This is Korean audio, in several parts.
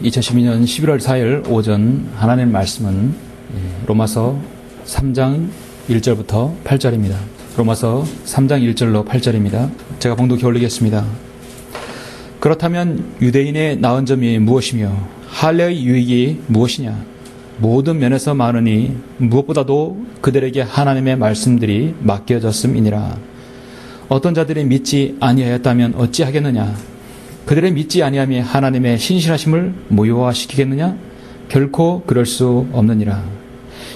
2012년 11월 4일 오전 하나님의 말씀은 로마서 3장 1절부터 8절입니다. 로마서 3장 1절로 8절입니다. 제가 봉독해 올리겠습니다. 그렇다면 유대인의 나은 점이 무엇이며 할례의 유익이 무엇이냐? 모든 면에서 많으니 무엇보다도 그들에게 하나님의 말씀들이 맡겨졌음이니라. 어떤 자들이 믿지 아니하였다면 어찌하겠느냐? 그들의 믿지 아니함이 하나님의 신실하심을 무효화시키겠느냐? 결코 그럴 수 없느니라.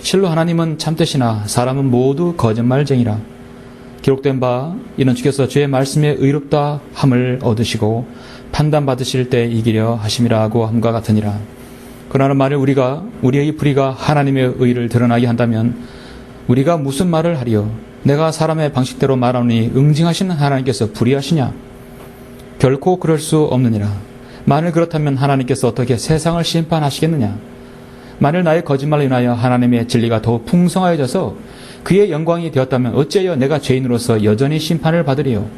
실로 하나님은 참되시나 사람은 모두 거짓말쟁이라. 기록된 바 이는 주께서 주의 말씀에 의롭다 함을 얻으시고 판단받으실 때 이기려 하심이라고 함과 같으니라. 그러나 만일 우리의 불의가 하나님의 의를 드러나게 한다면 우리가 무슨 말을 하리요? 내가 사람의 방식대로 말하노니 응징하시는 하나님께서 불의하시냐? 결코 그럴 수 없느니라. 만일 그렇다면 하나님께서 어떻게 세상을 심판하시겠느냐? 만일 나의 거짓말로 인하여 하나님의 진리가 더 풍성하여져서 그의 영광이 되었다면 어찌하여 내가 죄인으로서 여전히 심판을 받으리요?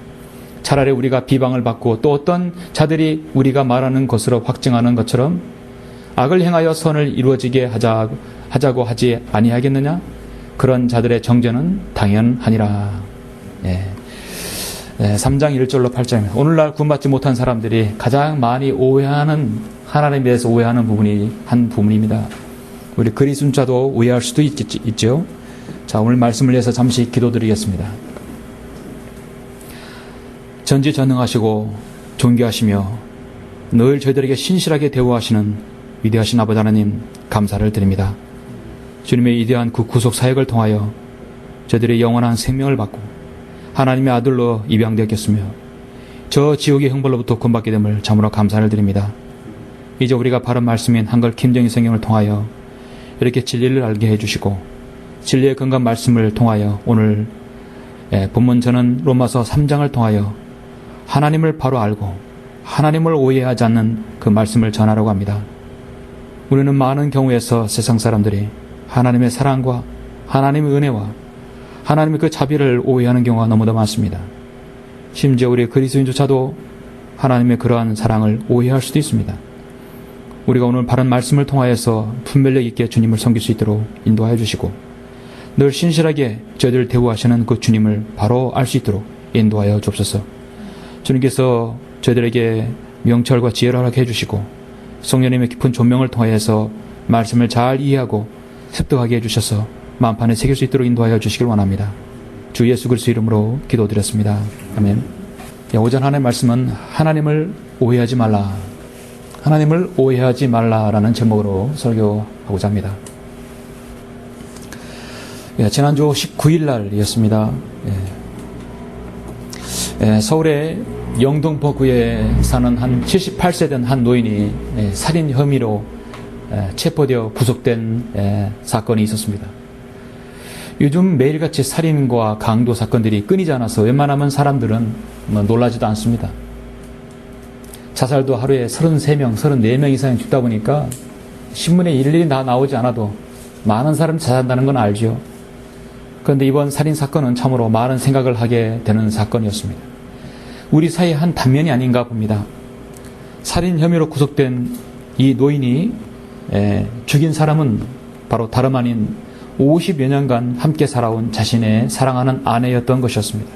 차라리 우리가 비방을 받고 또 어떤 자들이 우리가 말하는 것으로 확증하는 것처럼 악을 행하여 선을 이루어지게 하자고 하지 아니하겠느냐? 그런 자들의 정죄는 당연하니라. 3장 1절로 8절입니다. 오늘날 구원받지 못한 사람들이 가장 많이 오해하는, 하나님에 대해서 오해하는 부분이 한 부분입니다. 우리 그리스도인자도 오해할 수도 있죠. 자, 오늘 말씀을 위해서 잠시 기도드리겠습니다. 전지전능하시고 존귀하시며 늘 저희들에게 신실하게 대우하시는 위대하신 아버지 하나님, 감사를 드립니다. 주님의 위대한 그 구속 사역을 통하여 저희들의 영원한 생명을 받고 하나님의 아들로 입양되었겠으며 저 지옥의 형벌로부터 구원받게 됨을 참으로 감사를 드립니다. 이제 우리가 바른 말씀인 한글 김정희 성경을 통하여 이렇게 진리를 알게 해주시고 진리의 근간 말씀을 통하여 오늘 본문 저는 로마서 3장을 통하여 하나님을 바로 알고 하나님을 오해하지 않는 그 말씀을 전하려고 합니다. 우리는 많은 경우에서 세상 사람들이 하나님의 사랑과 하나님의 은혜와 하나님의 그 자비를 오해하는 경우가 너무도 많습니다. 심지어 우리 그리스도인조차도 하나님의 그러한 사랑을 오해할 수도 있습니다. 우리가 오늘 바른 말씀을 통하여서 분별력 있게 주님을 섬길 수 있도록 인도하여 주시고 늘 신실하게 저희들을 대우하시는 그 주님을 바로 알 수 있도록 인도하여 주옵소서. 주님께서 저희들에게 명철과 지혜를 허락해 주시고 성령님의 깊은 조명을 통하여서 말씀을 잘 이해하고 습득하게 해주셔서 만판에 새길 수 있도록 인도하여 주시길 원합니다. 주 예수 그리스도 이름으로 기도드렸습니다. 아멘. 오전 하나님의 말씀은 하나님을 오해하지 말라. 하나님을 오해하지 말라라는 제목으로 설교하고자 합니다. 지난주 19일 날이었습니다. 서울의 영등포구에 사는 한 78세 된 한 노인이 살인 혐의로 체포되어 구속된 사건이 있었습니다. 요즘 매일같이 살인과 강도 사건들이 끊이지 않아서 웬만하면 사람들은 놀라지도 않습니다. 자살도 하루에 33명, 34명 이상 죽다 보니까 신문에 일일이 다 나오지 않아도 많은 사람이 자살한다는 건 알죠. 그런데 이번 살인 사건은 참으로 많은 생각을 하게 되는 사건이었습니다. 우리 사회의 한 단면이 아닌가 봅니다. 살인 혐의로 구속된 이 노인이 죽인 사람은 바로 다름 아닌 50여 년간 함께 살아온 자신의 사랑하는 아내였던 것이었습니다.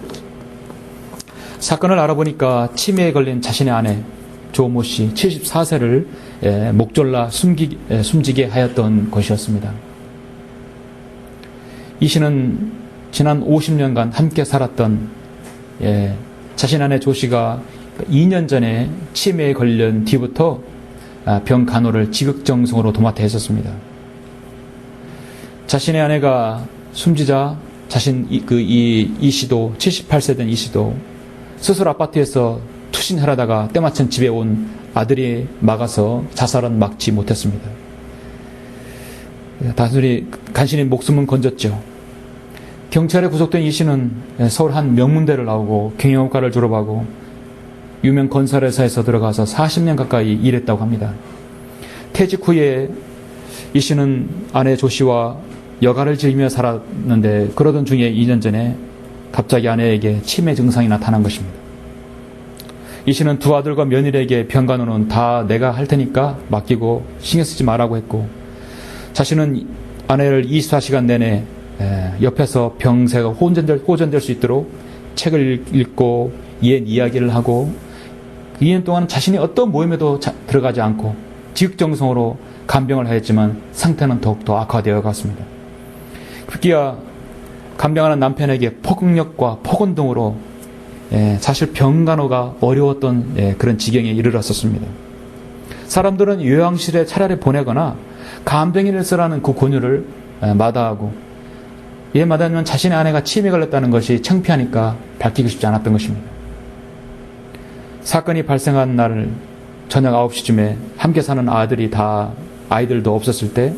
사건을 알아보니까 치매에 걸린 자신의 아내 조모 씨 74세를 목졸라 숨지게 하였던 것이었습니다. 이 씨는 지난 50년간 함께 살았던 자신 아내 조 씨가 2년 전에 치매에 걸린 뒤부터 병 간호를 지극정성으로 도맡아 했었습니다. 자신의 아내가 숨지자 이 씨도 78세 된 이 씨도 스스로 아파트에서 투신하려다가 때마침 집에 온 아들이 막아서 자살은 막지 못했습니다. 간신히 목숨은 건졌죠. 경찰에 구속된 이 씨는 서울 한 명문대를 나오고 경영학과를 졸업하고 유명 건설회사에서 들어가서 40년 가까이 일했다고 합니다. 퇴직 후에 이 씨는 아내 조 씨와 여가를 즐기며 살았는데 그러던 중에 2년 전에 갑자기 아내에게 치매 증상이 나타난 것입니다. 이 씨는 두 아들과 며느리에게 병간호는 다 내가 할 테니까 맡기고 신경 쓰지 말라고 했고, 자신은 아내를 24시간 내내 옆에서 병세가 호전될 수 있도록 책을 읽고 옛 이야기를 하고, 2년 동안 자신이 어떤 모임에도 들어가지 않고 지극정성으로 간병을 하였지만 상태는 더욱더 악화되어 갔습니다. 급기야 간병하는 남편에게 폭력과 폭언 등으로 사실 병간호가 어려웠던 그런 지경에 이르렀었습니다. 사람들은 요양실에 차라리 보내거나 간병인을 쓰라는 그 권유를 마다하고, 이에 마다하면 자신의 아내가 치매에 걸렸다는 것이 창피하니까 밝히고 싶지 않았던 것입니다. 사건이 발생한 날 저녁 9시쯤에 함께 사는 아이들도 없었을 때,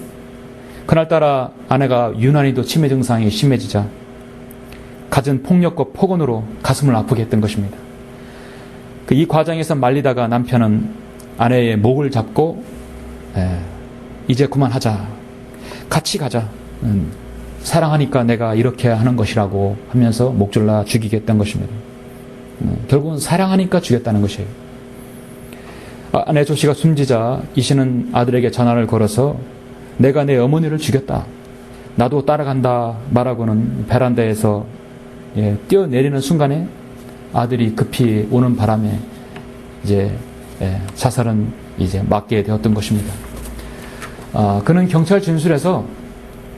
그날따라 아내가 유난히도 치매 증상이 심해지자 갖은 폭력과 폭언으로 가슴을 아프게 했던 것입니다. 이 과정에서 말리다가 남편은 아내의 목을 잡고 이제 그만하자, 같이 가자, 사랑하니까 내가 이렇게 하는 것이라고 하면서 목 졸라 죽이겠다는 것입니다. 결국은 사랑하니까 죽였다는 것이에요. 아내 조 씨가 숨지자 이 씨는 아들에게 전화를 걸어서 내가 내 어머니를 죽였다, 나도 따라간다 말하고는 베란다에서 뛰어내리는 순간에 아들이 급히 오는 바람에 자살은 맞게 되었던 것입니다. 그는 경찰 진술에서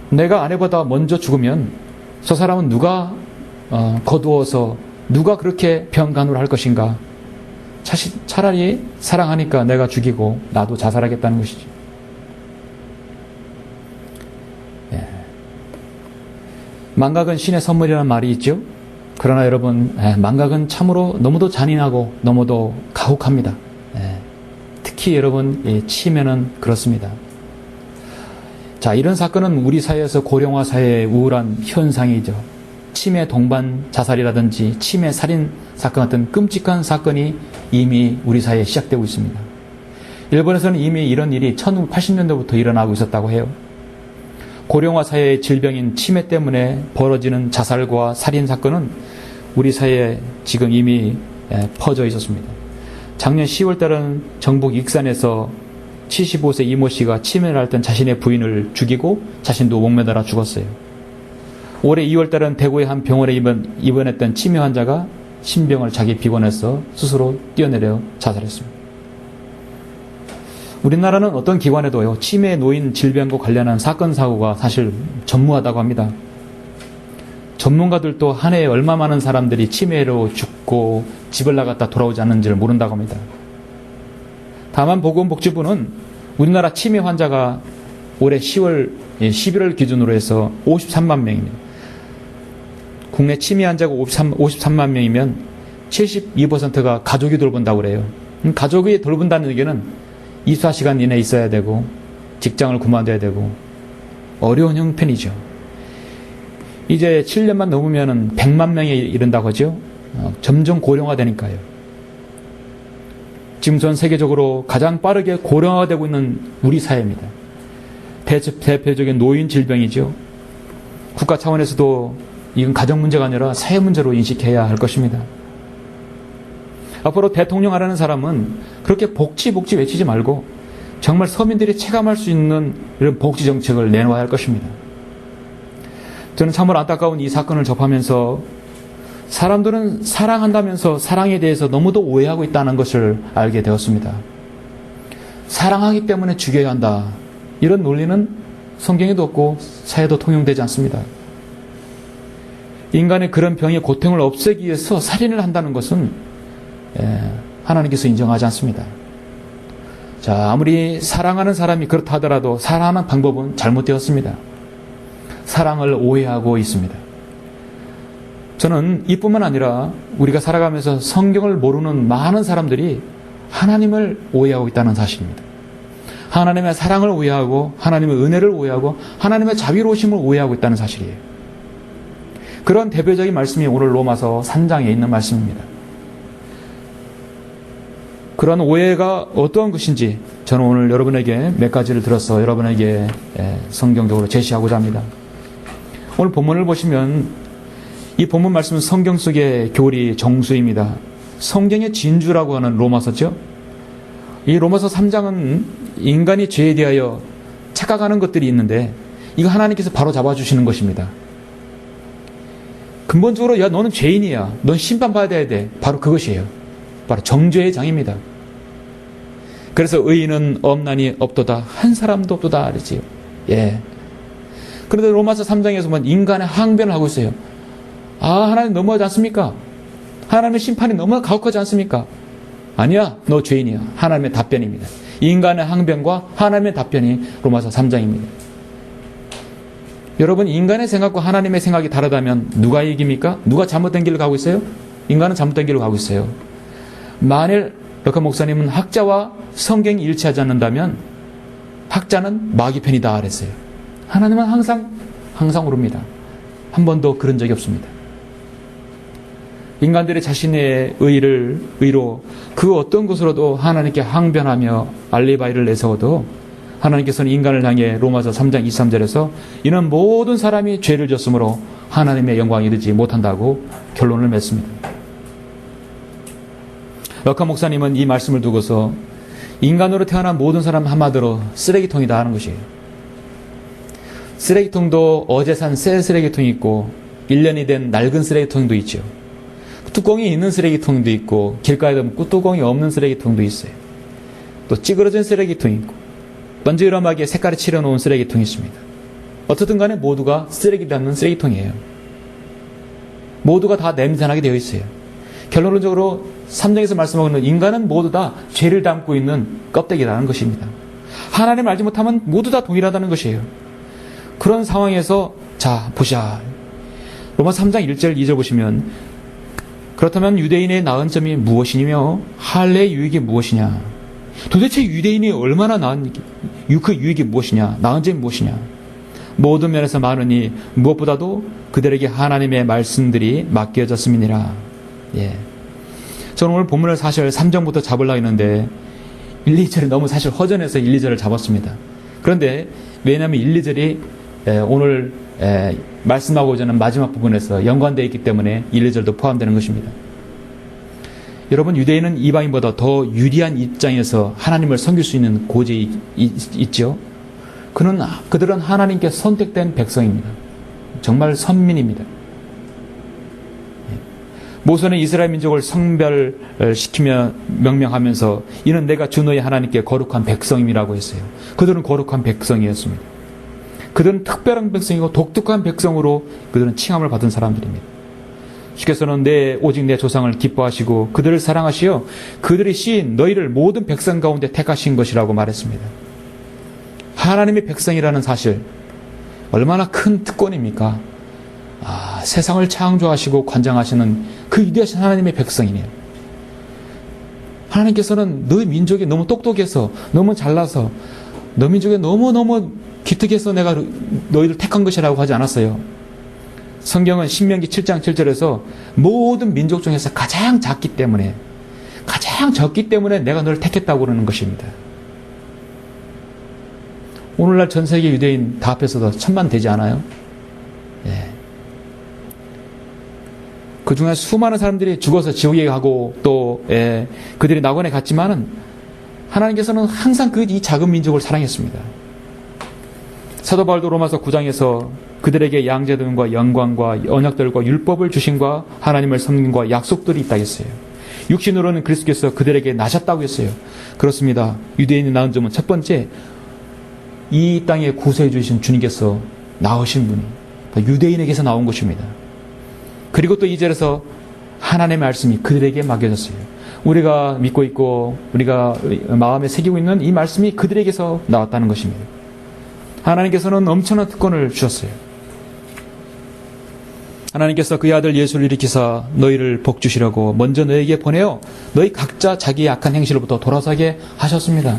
내가 아내보다 먼저 죽으면 저 사람은 누가 거두어서 누가 그렇게 병간호를 할 것인가, 차라리 사랑하니까 내가 죽이고 나도 자살하겠다는 것이죠. 망각은 신의 선물이라는 말이 있죠. 그러나 여러분, 망각은 참으로 너무도 잔인하고 너무도 가혹합니다. 특히 여러분, 치매는 그렇습니다. 자, 이런 사건은 우리 사회에서 고령화 사회의 우울한 현상이죠. 치매 동반 자살이라든지 치매 살인 사건 같은 끔찍한 사건이 이미 우리 사회에 시작되고 있습니다. 일본에서는 이미 이런 일이 1980년대부터 일어나고 있었다고 해요. 고령화 사회의 질병인 치매 때문에 벌어지는 자살과 살인 사건은 우리 사회에 지금 이미 퍼져 있었습니다. 작년 10월 달은 전북 익산에서 75세 이모 씨가 치매를 앓던 자신의 부인을 죽이고 자신도 목매달아 죽었어요. 올해 2월 달은 대구의 한 병원에 입원했던 치매 환자가 신병을 자기 비건해서 스스로 뛰어내려 자살했습니다. 우리나라는 어떤 기관에도요, 치매에 놓인 질병과 관련한 사건 사고가 사실 전무하다고 합니다. 전문가들도 한 해에 얼마 많은 사람들이 치매로 죽고 집을 나갔다 돌아오지 않는지를 모른다고 합니다. 다만 보건복지부는 우리나라 치매 환자가 올해 11월 기준으로 해서 53만 명입니다. 국내 치매 환자가 53만 명이면 72%가 가족이 돌본다고 그래요. 가족이 돌본다는 얘기는 24시간 이내에 있어야 되고 직장을 그만둬야 되고 어려운 형편이죠. 이제 7년만 넘으면 100만 명에 이른다고 하죠. 점점 고령화되니까요. 지금 전 세계적으로 가장 빠르게 고령화되고 있는 우리 사회입니다. 대표적인 노인 질병이죠. 국가 차원에서도 이건 가정 문제가 아니라 사회 문제로 인식해야 할 것입니다. 앞으로 대통령 하라는 사람은 그렇게 복지 외치지 말고 정말 서민들이 체감할 수 있는 이런 복지 정책을 내놓아야 할 것입니다. 저는 참으로 안타까운 이 사건을 접하면서 사람들은 사랑한다면서 사랑에 대해서 너무도 오해하고 있다는 것을 알게 되었습니다. 사랑하기 때문에 죽여야 한다, 이런 논리는 성경에도 없고 사회도 통용되지 않습니다. 인간의 그런 병의 고통을 없애기 위해서 살인을 한다는 것은 하나님께서 인정하지 않습니다. 자, 아무리 사랑하는 사람이 그렇다 하더라도 사랑하는 방법은 잘못되었습니다. 사랑을 오해하고 있습니다. 저는 이뿐만 아니라 우리가 살아가면서 성경을 모르는 많은 사람들이 하나님을 오해하고 있다는 사실입니다. 하나님의 사랑을 오해하고 하나님의 은혜를 오해하고 하나님의 자비로우심을 오해하고 있다는 사실이에요. 그런 대표적인 말씀이 오늘 로마서 3장에 있는 말씀입니다. 그런 오해가 어떠한 것인지 저는 오늘 여러분에게 몇 가지를 들어서 여러분에게 성경적으로 제시하고자 합니다. 오늘 본문을 보시면 이 본문 말씀은 성경 속의 교리 정수입니다. 성경의 진주라고 하는 로마서죠. 이 로마서 3장은 인간이 죄에 대하여 착각하는 것들이 있는데 이거 하나님께서 바로 잡아주시는 것입니다. 근본적으로 야 너는 죄인이야. 넌 심판받아야 돼. 바로 그것이에요. 바로 정죄의 장입니다. 그래서 의인은 없나니 없도다. 한 사람도 없도다. 그랬지요. 예. 그런데 로마서 3장에서 보면 인간의 항변을 하고 있어요. 하나님 너무하지 않습니까? 하나님의 심판이 너무나 가혹하지 않습니까? 아니야, 너 죄인이야. 하나님의 답변입니다. 인간의 항변과 하나님의 답변이 로마서 3장입니다. 여러분, 인간의 생각과 하나님의 생각이 다르다면 누가 이깁니까? 누가 잘못된 길로 가고 있어요? 인간은 잘못된 길로 가고 있어요. 만일 럭커 목사님은 학자와 성경이 일치하지 않는다면 학자는 마귀 편이다 그랬어요. 하나님은 항상 옳습니다. 한 번도 그런 적이 없습니다. 인간들의 자신의 의로 그 어떤 것으로도 하나님께 항변하며 알리바이를 내세워도 하나님께서는 인간을 향해 로마서 3장 23절에서 이는 모든 사람이 죄를 졌으므로 하나님의 영광에 이르지 못한다고 결론을 맺습니다. 럭커 목사님은 이 말씀을 두고서 인간으로 태어난 모든 사람 한마디로 쓰레기통이다 하는 것이에요. 쓰레기통도 어제 산 새 쓰레기통이 있고 1년이 된 낡은 쓰레기통도 있죠. 뚜껑이 있는 쓰레기통도 있고 길가에 보면 뚜껑이 없는 쓰레기통도 있어요. 또 찌그러진 쓰레기통이 있고 번지르르하게 색깔을 칠해놓은 쓰레기통이 있습니다. 어떻든 간에 모두가 쓰레기 담는 쓰레기통이에요. 모두가 다 냄새나게 되어 있어요. 결론적으로 3장에서 말씀하고는 인간은 모두 다 죄를 담고 있는 껍데기라는 것입니다. 하나님을 알지 못하면 모두 다 동일하다는 것이에요. 그런 상황에서 자 보자. 로마 3장 1절 2절 보시면 그렇다면 유대인의 나은 점이 무엇이며 할례의 유익이 무엇이냐. 도대체 유대인이 얼마나 나은 그 유익이 무엇이냐. 나은 점이 무엇이냐. 모든 면에서 많으니 무엇보다도 그들에게 하나님의 말씀들이 맡겨졌음이니라. 예. 저는 오늘 본문을 사실 3장부터 잡으려고 했는데 1, 2절이 너무 사실 허전해서 1, 2절을 잡았습니다. 그런데 왜냐하면 1, 2절이 오늘 말씀하고자 하는 마지막 부분에서 연관되어 있기 때문에 1, 2절도 포함되는 것입니다. 여러분, 유대인은 이방인보다 더 유리한 입장에서 하나님을 섬길 수 있는 고지에 있죠. 그들은 하나님께 선택된 백성입니다. 정말 선민입니다. 모세는 이스라엘 민족을 성별시키며 명명하면서 이는 내가 주 너희 하나님께 거룩한 백성임이라고 했어요. 그들은 거룩한 백성이었습니다. 그들은 특별한 백성이고 독특한 백성으로 그들은 칭함을 받은 사람들입니다. 주께서는 오직 내 조상을 기뻐하시고 그들을 사랑하시어 그들의 시인 너희를 모든 백성 가운데 택하신 것이라고 말했습니다. 하나님의 백성이라는 사실 얼마나 큰 특권입니까? 세상을 창조하시고 관장하시는 그 위대하신 하나님의 백성이네요. 하나님께서는 너희 민족이 너무 똑똑해서 너무 잘나서 너 민족이 너무너무 기특해서 내가 너희를 택한 것이라고 하지 않았어요. 성경은 신명기 7장 7절에서 모든 민족 중에서 가장 적기 때문에 내가 너를 택했다고 그러는 것입니다. 오늘날 전 세계 유대인 다 합해서도 1000만 되지 않아요? 예. 그 중에 수많은 사람들이 죽어서 지옥에 가고 또 그들이 낙원에 갔지만은 하나님께서는 항상 이 작은 민족을 사랑했습니다. 사도 바울도 로마서 9장에서 그들에게 양제들과 영광과 언약들과 율법을 주신과 하나님을 섬김과 약속들이 있다고 했어요. 육신으로는 그리스도께서 그들에게 나셨다고 했어요. 그렇습니다. 유대인이 낳은 점은 첫 번째, 이 땅에 구세해 주신 주님께서 나오신 분이 유대인에게서 나온 것입니다. 그리고 또 2절에서 하나님의 말씀이 그들에게 맡겨졌어요. 우리가 믿고 있고 우리가 마음에 새기고 있는 이 말씀이 그들에게서 나왔다는 것입니다. 하나님께서는 엄청난 특권을 주셨어요. 하나님께서 그의 아들 예수를 일으키사 너희를 복주시려고 먼저 너희에게 보내어 너희 각자 자기의 악한 행실로부터 돌아서게 하셨습니다.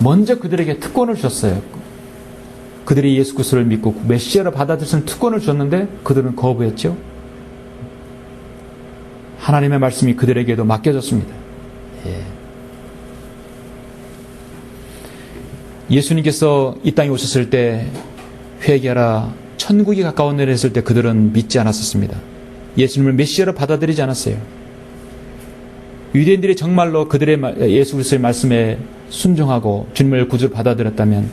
먼저 그들에게 특권을 주셨어요. 그들이 예수 그리스도를 믿고 메시아를 받아들이는 특권을 주셨는데 그들은 거부했죠. 하나님의 말씀이 그들에게도 맡겨졌습니다. 예수님께서 이 땅에 오셨을 때 회개하라 천국이 가까운 데를 했을 때 그들은 믿지 않았었습니다. 예수님을 메시아로 받아들이지 않았어요. 유대인들이 정말로 그들의 예수 그리스도의 말씀에 순종하고 주님을 구주로 받아들였다면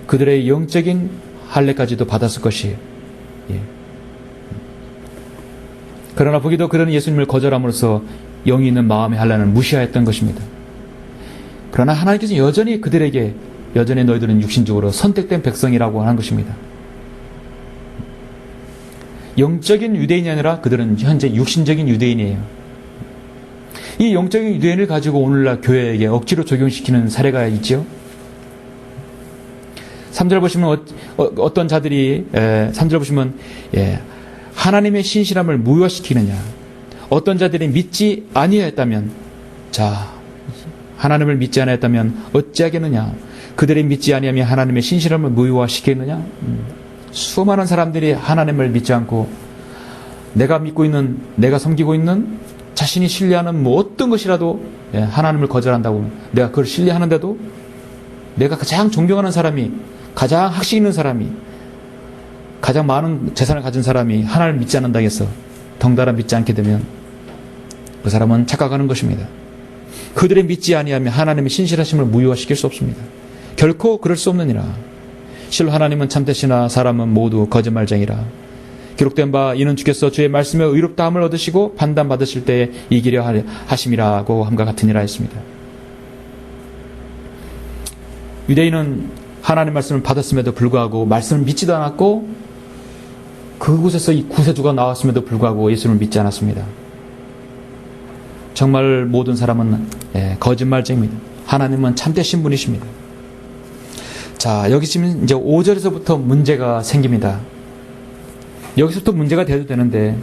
그들의 영적인 할례까지도 받았을 것이에요. 예. 그러나 보기도 그런 예수님을 거절함으로써 영이 있는 마음의 할례는 무시하였던 것입니다. 그러나 하나님께서 여전히 그들에게 여전히 너희들은 육신적으로 선택된 백성이라고 하는 것입니다. 영적인 유대인이 아니라 그들은 현재 육신적인 유대인이에요. 이 영적인 유대인을 가지고 오늘날 교회에게 억지로 적용시키는 사례가 있죠. 3절 보시면 어떤 자들이 3절 보시면 하나님의 신실함을 무효화시키느냐. 어떤 자들이 믿지 아니하였다면 자 하나님을 믿지 아니하였다면 어찌하겠느냐. 그들이 믿지 아니하면 하나님의 신실함을 무효화시키느냐. 수많은 사람들이 하나님을 믿지 않고 내가 믿고 있는 내가 섬기고 있는 자신이 신뢰하는 뭐 어떤 것이라도 하나님을 거절한다고 내가 그걸 신뢰하는데도 내가 가장 존경하는 사람이 가장 학식 있는 사람이 가장 많은 재산을 가진 사람이 하나님을 믿지 않는다고 해서 덩달아 믿지 않게 되면 그 사람은 착각하는 것입니다. 그들의 믿지 아니하면 하나님의 신실하심을 무효화시킬 수 없습니다. 결코 그럴 수 없느니라. 실로 하나님은 참되시나 사람은 모두 거짓말쟁이라. 기록된 바 이는 주께서 주의 말씀에 의롭다함을 얻으시고 판단받으실 때에 이기려 하심이라고 함과 같으니라 했습니다. 유대인은 하나님 말씀을 받았음에도 불구하고 말씀을 믿지도 않았고 그곳에서 이 구세주가 나왔음에도 불구하고 예수를 믿지 않았습니다. 정말 모든 사람은 거짓말쟁이입니다. 하나님은 참되신 분이십니다. 자, 여기 지금 이제 5절에서부터 문제가 생깁니다. 여기서부터 문제가 돼도 되는데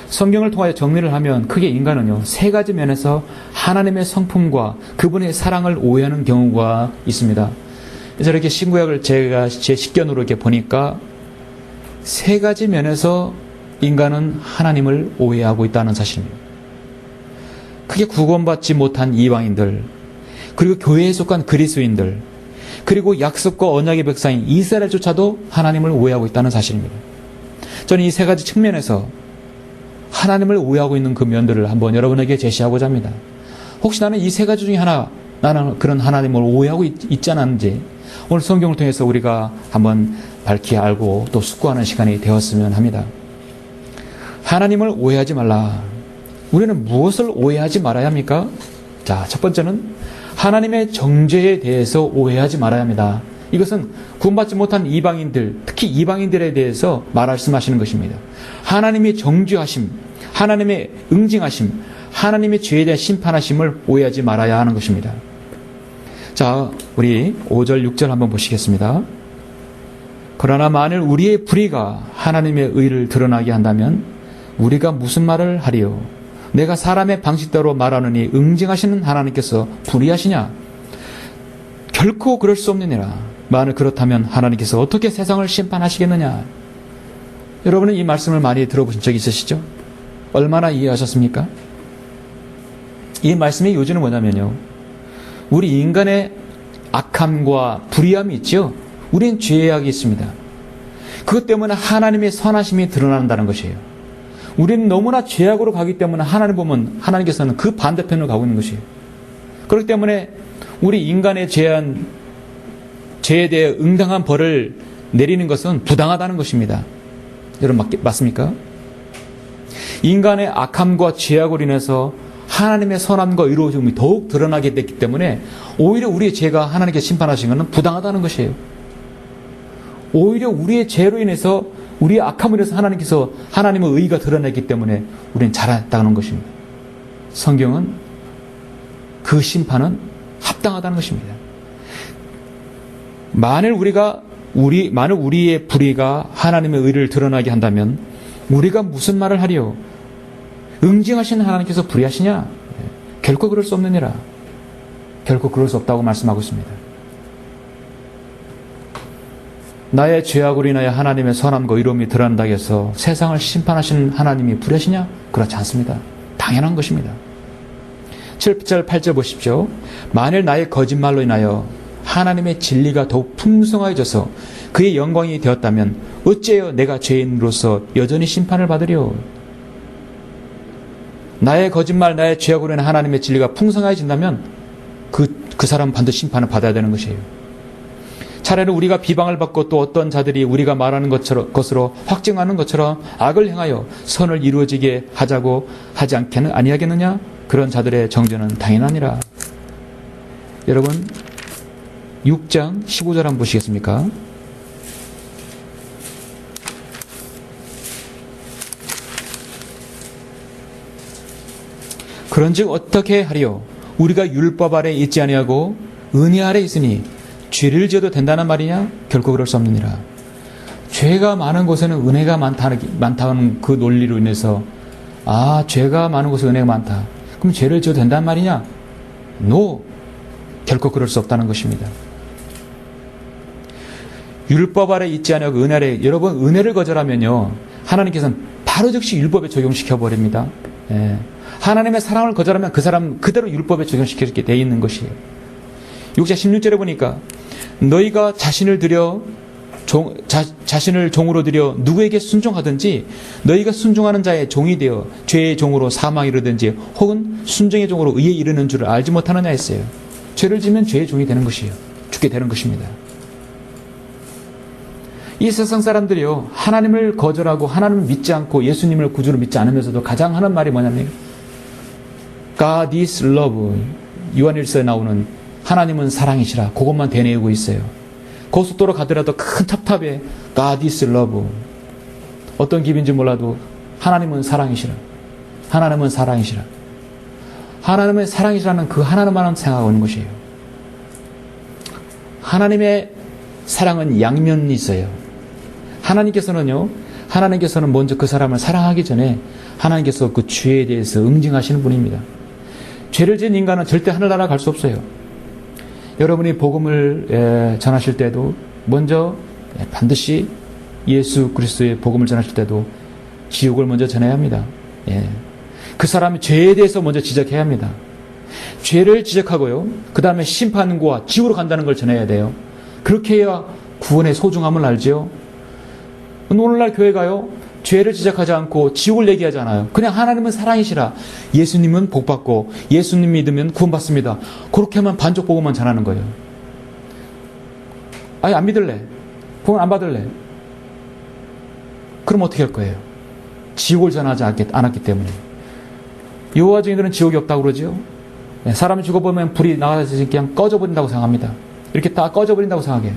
성경을 통하여 정리를 하면 크게 인간은요 3가지 면에서 하나님의 성품과 그분의 사랑을 오해하는 경우가 있습니다. 그래서 이렇게 신구약을 제가 제 식견으로 이렇게 보니까 3가지 면에서 인간은 하나님을 오해하고 있다는 사실입니다. 크게 구원받지 못한 이방인들, 그리고 교회에 속한 그리스도인들, 그리고 약속과 언약의 백성인 이스라엘조차도 하나님을 오해하고 있다는 사실입니다. 저는 이 3가지 측면에서 하나님을 오해하고 있는 그 면들을 한번 여러분에게 제시하고자 합니다. 혹시 나는 이 3가지 중에 하나, 나는 그런 하나님을 오해하고 있지 않았는지 오늘 성경을 통해서 우리가 한번 밝히 알고 또 숙고하는 시간이 되었으면 합니다. 하나님을 오해하지 말라. 우리는 무엇을 오해하지 말아야 합니까? 자, 첫 번째는 하나님의 정죄에 대해서 오해하지 말아야 합니다. 이것은 구원받지 못한 이방인들, 특히 이방인들에 대해서 말씀하시는 것입니다. 하나님의 정죄하심, 하나님의 응징하심, 하나님의 죄에 대한 심판하심을 오해하지 말아야 하는 것입니다. 자, 우리 5절, 6절 한번 보시겠습니다. 그러나 만일 우리의 불의가 하나님의 의를 드러나게 한다면 우리가 무슨 말을 하리요? 내가 사람의 방식대로 말하느니 응징하시는 하나님께서 불의하시냐? 결코 그럴 수 없느니라. 만일 그렇다면 하나님께서 어떻게 세상을 심판하시겠느냐? 여러분은 이 말씀을 많이 들어보신 적 있으시죠? 얼마나 이해하셨습니까? 이 말씀의 요지는 뭐냐면요, 우리 인간의 악함과 불의함이 있죠. 우리는 죄악이 있습니다. 그것 때문에 하나님의 선하심이 드러난다는 것이에요. 우리는 너무나 죄악으로 가기 때문에 하나님 보면 하나님께서는 그 반대편으로 가고 있는 것이에요. 그렇기 때문에 우리 인간의 죄에 대해 응당한 벌을 내리는 것은 부당하다는 것입니다. 여러분 맞습니까? 인간의 악함과 죄악으로 인해서 하나님의 선함과 의로움이 더욱 드러나게 됐기 때문에 오히려 우리의 죄가 하나님께 심판하신 것은 부당하다는 것이에요. 오히려 우리의 죄로 인해서 우리의 악함으로 인해서 하나님께서 하나님의 의의가 드러났기 때문에 우리는 잘했다는 것입니다. 성경은 그 심판은 합당하다는 것입니다. 만일 우리의 불의가 하나님의 의를 드러나게 한다면 우리가 무슨 말을 하리요? 응징하신 하나님께서 불의하시냐? 결코 그럴 수 없느니라. 결코 그럴 수 없다고 말씀하고 있습니다. 나의 죄악으로 인하여 하나님의 선함과 의로움이 드러난다고 해서 세상을 심판하시는 하나님이 불의하시냐? 그렇지 않습니다. 당연한 것입니다. 7절 8절 보십시오. 만일 나의 거짓말로 인하여 하나님의 진리가 더욱 풍성해져서 그의 영광이 되었다면 어찌하여 내가 죄인으로서 여전히 심판을 받으리요? 나의 거짓말, 나의 죄악으로 인해 하나님의 진리가 풍성해진다면 그 사람은 반드시 심판을 받아야 되는 것이에요. 차라리 우리가 비방을 받고 또 어떤 자들이 우리가 말하는 것으로 확증하는 것처럼 악을 행하여 선을 이루어지게 하자고 하지 아니하겠느냐? 그런 자들의 정죄는 당연하니라. 여러분 6장 15절 한번 보시겠습니까? 그런즉 어떻게 하리요? 우리가 율법 아래 있지 아니하고 은혜 아래 있으니 죄를 지어도 된다는 말이냐? 결코 그럴 수 없느니라. 죄가 많은 곳에는 은혜가 많다는 그 논리로 인해서 죄가 많은 곳에 은혜가 많다. 그럼 죄를 지어도 된다는 말이냐? No. 결코 그럴 수 없다는 것입니다. 율법 아래 있지 아니하고 은혜 아래, 여러분 은혜를 거절하면요 하나님께서는 바로 즉시 율법에 적용시켜 버립니다. 하나님의 사랑을 거절하면 그 사람 그대로 율법에 적용시키게 돼 있는 것이에요. 6장 16절에 보니까 너희가 자신을 종으로 들여 누구에게 순종하든지 너희가 순종하는 자의 종이 되어 죄의 종으로 사망에 이르든지 혹은 순종의 종으로 의에 이르는 줄을 알지 못하느냐 했어요. 죄를 지면 죄의 종이 되는 것이에요. 죽게 되는 것입니다. 이 세상 사람들이요 하나님을 거절하고 하나님을 믿지 않고 예수님을 구주로 믿지 않으면서도 가장 하는 말이 뭐냐면 God is love. 요한일서에 나오는 하나님은 사랑이시라. 그것만 되뇌이고 있어요. 고속도로 가더라도 큰 탑탑에 God is love. 어떤 길인지 몰라도 하나님은 사랑이시라. 하나님은 사랑이시라. 하나님의 사랑이시라는 그 하나님만 생각하고 있는 것이에요. 하나님의 사랑은 양면이 있어요. 하나님께서는 먼저 그 사람을 사랑하기 전에 하나님께서 그 죄에 대해서 응징하시는 분입니다. 죄를 지은 인간은 절대 하늘나라 갈 수 없어요. 여러분이 복음을 전하실 때도 먼저 반드시 예수 그리스도의 복음을 전하실 때도 지옥을 먼저 전해야 합니다. 그 사람의 죄에 대해서 먼저 지적해야 합니다. 죄를 지적하고요. 그 다음에 심판과 지옥으로 간다는 걸 전해야 돼요. 그렇게 해야 구원의 소중함을 알죠. 오늘날 교회가요. 죄를 지적하지 않고 지옥을 얘기하잖아요. 그냥 하나님은 사랑이시라. 예수님은 복받고 예수님 믿으면 구원받습니다. 그렇게만 반쪽 보고만 전하는 거예요. 아예 안 믿을래. 구원 안 받을래. 그럼 어떻게 할 거예요? 지옥을 전하지 않았기 때문에. 여호와 증인들은 지옥이 없다고 그러죠. 사람이 죽어보면 불이 나가서 그냥 꺼져버린다고 생각합니다. 이렇게 다 꺼져버린다고 생각해요.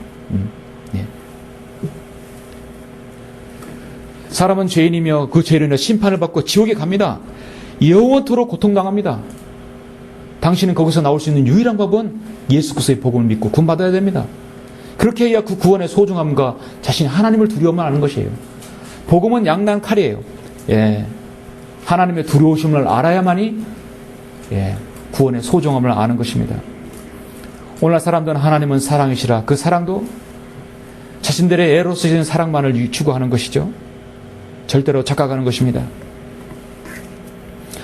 사람은 죄인이며 그 죄로 인해 심판을 받고 지옥에 갑니다. 영원토록 고통당합니다. 당신은 거기서 나올 수 있는 유일한 법은 예수 그리스도의 복음을 믿고 구원받아야 됩니다. 그렇게 해야 그 구원의 소중함과 자신이 하나님을 두려워만 하는 것이에요. 복음은 양난 칼이에요. 하나님의 두려우심을 알아야만이 구원의 소중함을 아는 것입니다. 오늘날 사람들은 하나님은 사랑이시라. 그 사랑도 자신들의 에로스적인 사랑만을 추구하는 것이죠. 절대로 착각하는 것입니다.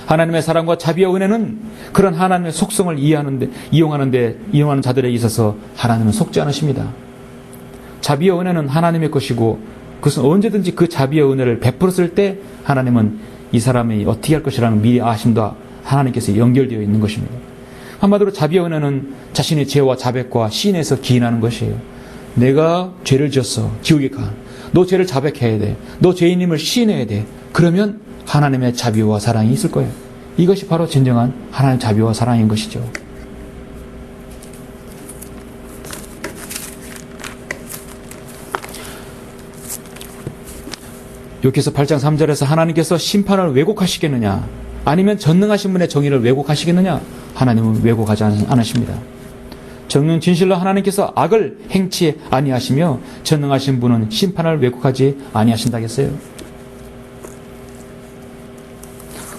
하나님의 사랑과 자비와 은혜는 그런 하나님의 속성을 이용하는 자들에게 있어서 하나님은 속지 않으십니다. 자비와 은혜는 하나님의 것이고 그것은 언제든지 그 자비와 은혜를 베풀었을 때 하나님은 이 사람이 어떻게 할 것이라는 미리 아심과 하나님께서 연결되어 있는 것입니다. 한마디로 자비와 은혜는 자신의 죄와 자백과 시인해서 기인하는 것이에요. 내가 죄를 지었어. 지옥에 가. 너 죄를 자백해야 돼. 너 죄인임을 시인해야 돼. 그러면 하나님의 자비와 사랑이 있을 거예요. 이것이 바로 진정한 하나님의 자비와 사랑인 것이죠. 여기서 8장 3절에서 하나님께서 심판을 왜곡하시겠느냐? 아니면 전능하신 분의 정의를 왜곡하시겠느냐? 하나님은 왜곡하지 않으십니다. 정녕 진실로 하나님께서 악을 행치 아니하시며 전능하신 분은 심판을 왜곡하지 아니하신다겠어요.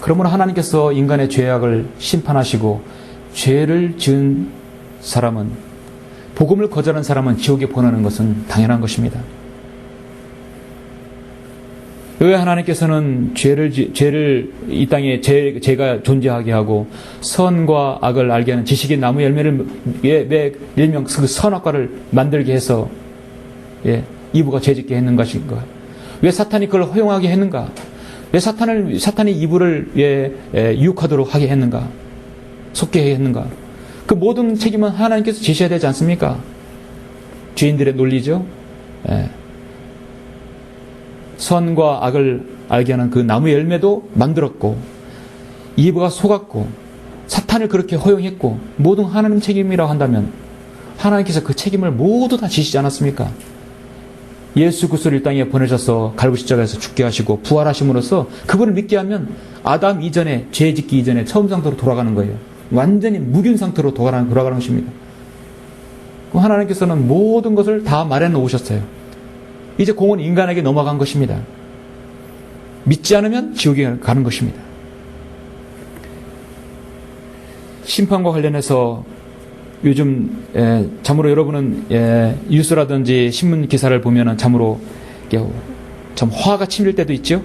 그러므로 하나님께서 인간의 죄악을 심판하시고 죄를 지은 사람은 복음을 거절한 사람은 지옥에 보내는 것은 당연한 것입니다. 왜 하나님께서는 죄를 이 땅에 죄가 존재하게 하고 선과 악을 알게 하는 지식의 나무 열매를 일명 그 선악과를 만들게 해서 이브가 죄짓게 했는 것인가? 왜 사탄이 그걸 허용하게 했는가? 왜 사탄의 이불을 유혹하도록 하게 했는가? 속게 했는가? 그 모든 책임은 하나님께서 지셔야 되지 않습니까? 죄인들의 논리죠. 선과 악을 알게 하는 그 나무 열매도 만들었고, 이브가 속았고, 사탄을 그렇게 허용했고, 모든 하나님 책임이라고 한다면 하나님께서 그 책임을 모두 다 지시지 않았습니까? 예수 그리스도를 이 땅에 보내셔서 갈보십자가에서 죽게 하시고 부활하심으로써 그분을 믿게 하면 아담 이전에, 죄 짓기 이전에 처음 상태로 돌아가는 거예요. 완전히 무균 상태로 돌아가는 것입니다. 하나님께서는 모든 것을 다 마련해 놓으셨어요. 이제 공은 인간에게 넘어간 것입니다. 믿지 않으면 지옥에 가는 것입니다. 심판과 관련해서 요즘 참으로 여러분은 뉴스라든지 신문 기사를 보면은 참으로 참 화가 치밀 때도 있죠.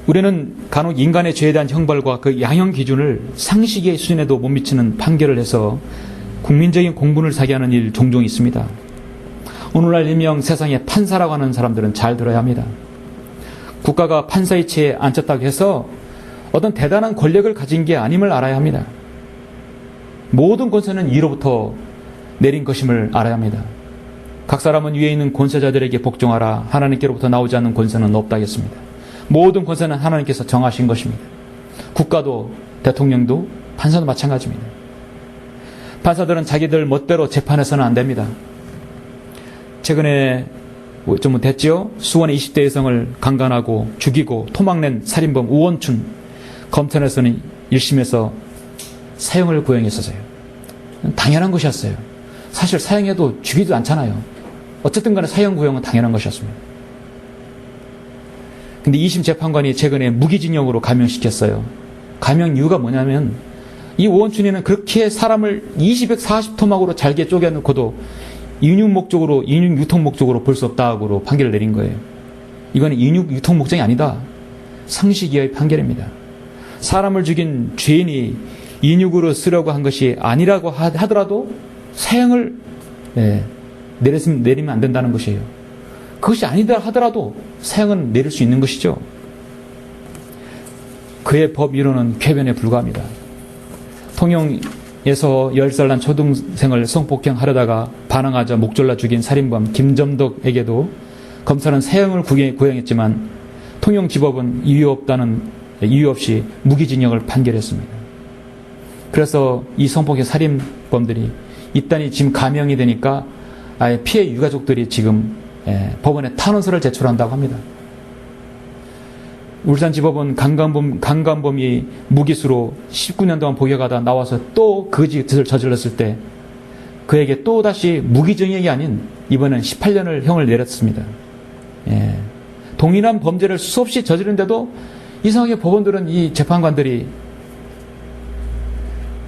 우리는 간혹 인간의 죄에 대한 형벌과 그 양형 기준을 상식의 수준에도 못 미치는 판결을 해서 국민적인 공분을 사게 하는 일 종종 있습니다. 오늘날 일명 세상에 판사라고 하는 사람들은 잘 들어야 합니다. 국가가 판사의 체에 앉혔다고 해서 어떤 대단한 권력을 가진 게 아님을 알아야 합니다. 모든 권세는 위로부터 내린 것임을 알아야 합니다. 각 사람은 위에 있는 권세자들에게 복종하라. 하나님께로부터 나오지 않는 권세는 없다 했습니다. 모든 권세는 하나님께서 정하신 것입니다. 국가도, 대통령도, 판사도 마찬가지입니다. 판사들은 자기들 멋대로 재판해서는 안 됩니다. 최근에 좀 됐죠? 수원의 20대 여성을 강간하고 죽이고 토막낸 살인범 우원춘, 검찰에서는 1심에서 사형을 구형했었어요. 당연한 것이었어요. 사실 사형해도 죽이지도 않잖아요. 어쨌든 간에 사형 구형은 당연한 것이었습니다. 근데 2심 재판관이 최근에 무기징역으로 감형시켰어요. 감형 이유가 뭐냐면 이 우원춘이는 그렇게 사람을 240토막으로 잘게 쪼개놓고도 인육 유통 목적으로 볼 수 없다고 판결을 내린 거예요. 이거는 인육 유통 목적이 아니다. 상식 이하의 판결입니다. 사람을 죽인 죄인이 인육으로 쓰려고 한 것이 아니라고 하더라도 사형을 내리면 안 된다는 것이에요. 그것이 아니다 하더라도 사형은 내릴 수 있는 것이죠. 그의 법 이론은 궤변에 불과합니다. 통영에서 10살 난 초등생을 성폭행하려다가 반항하자 목 졸라 죽인 살인범 김점덕에게도 검찰은 사형을 구형했지만 통영지법은 이유 없이 무기징역을 판결했습니다. 그래서 이 성폭행 살인범들이 이딴이 지금 감형이 되니까 아예 피해 유가족들이 지금 법원에 탄원서를 제출한다고 합니다. 울산지법은 강간범이 무기수로 19년 동안 복역하다 나와서 또 그 짓을 저질렀을 때 그에게 또다시 무기징역이 아닌 이번엔 18년을 형을 내렸습니다. 동일한 범죄를 수없이 저지른데도 이상하게 법원들은 이 재판관들이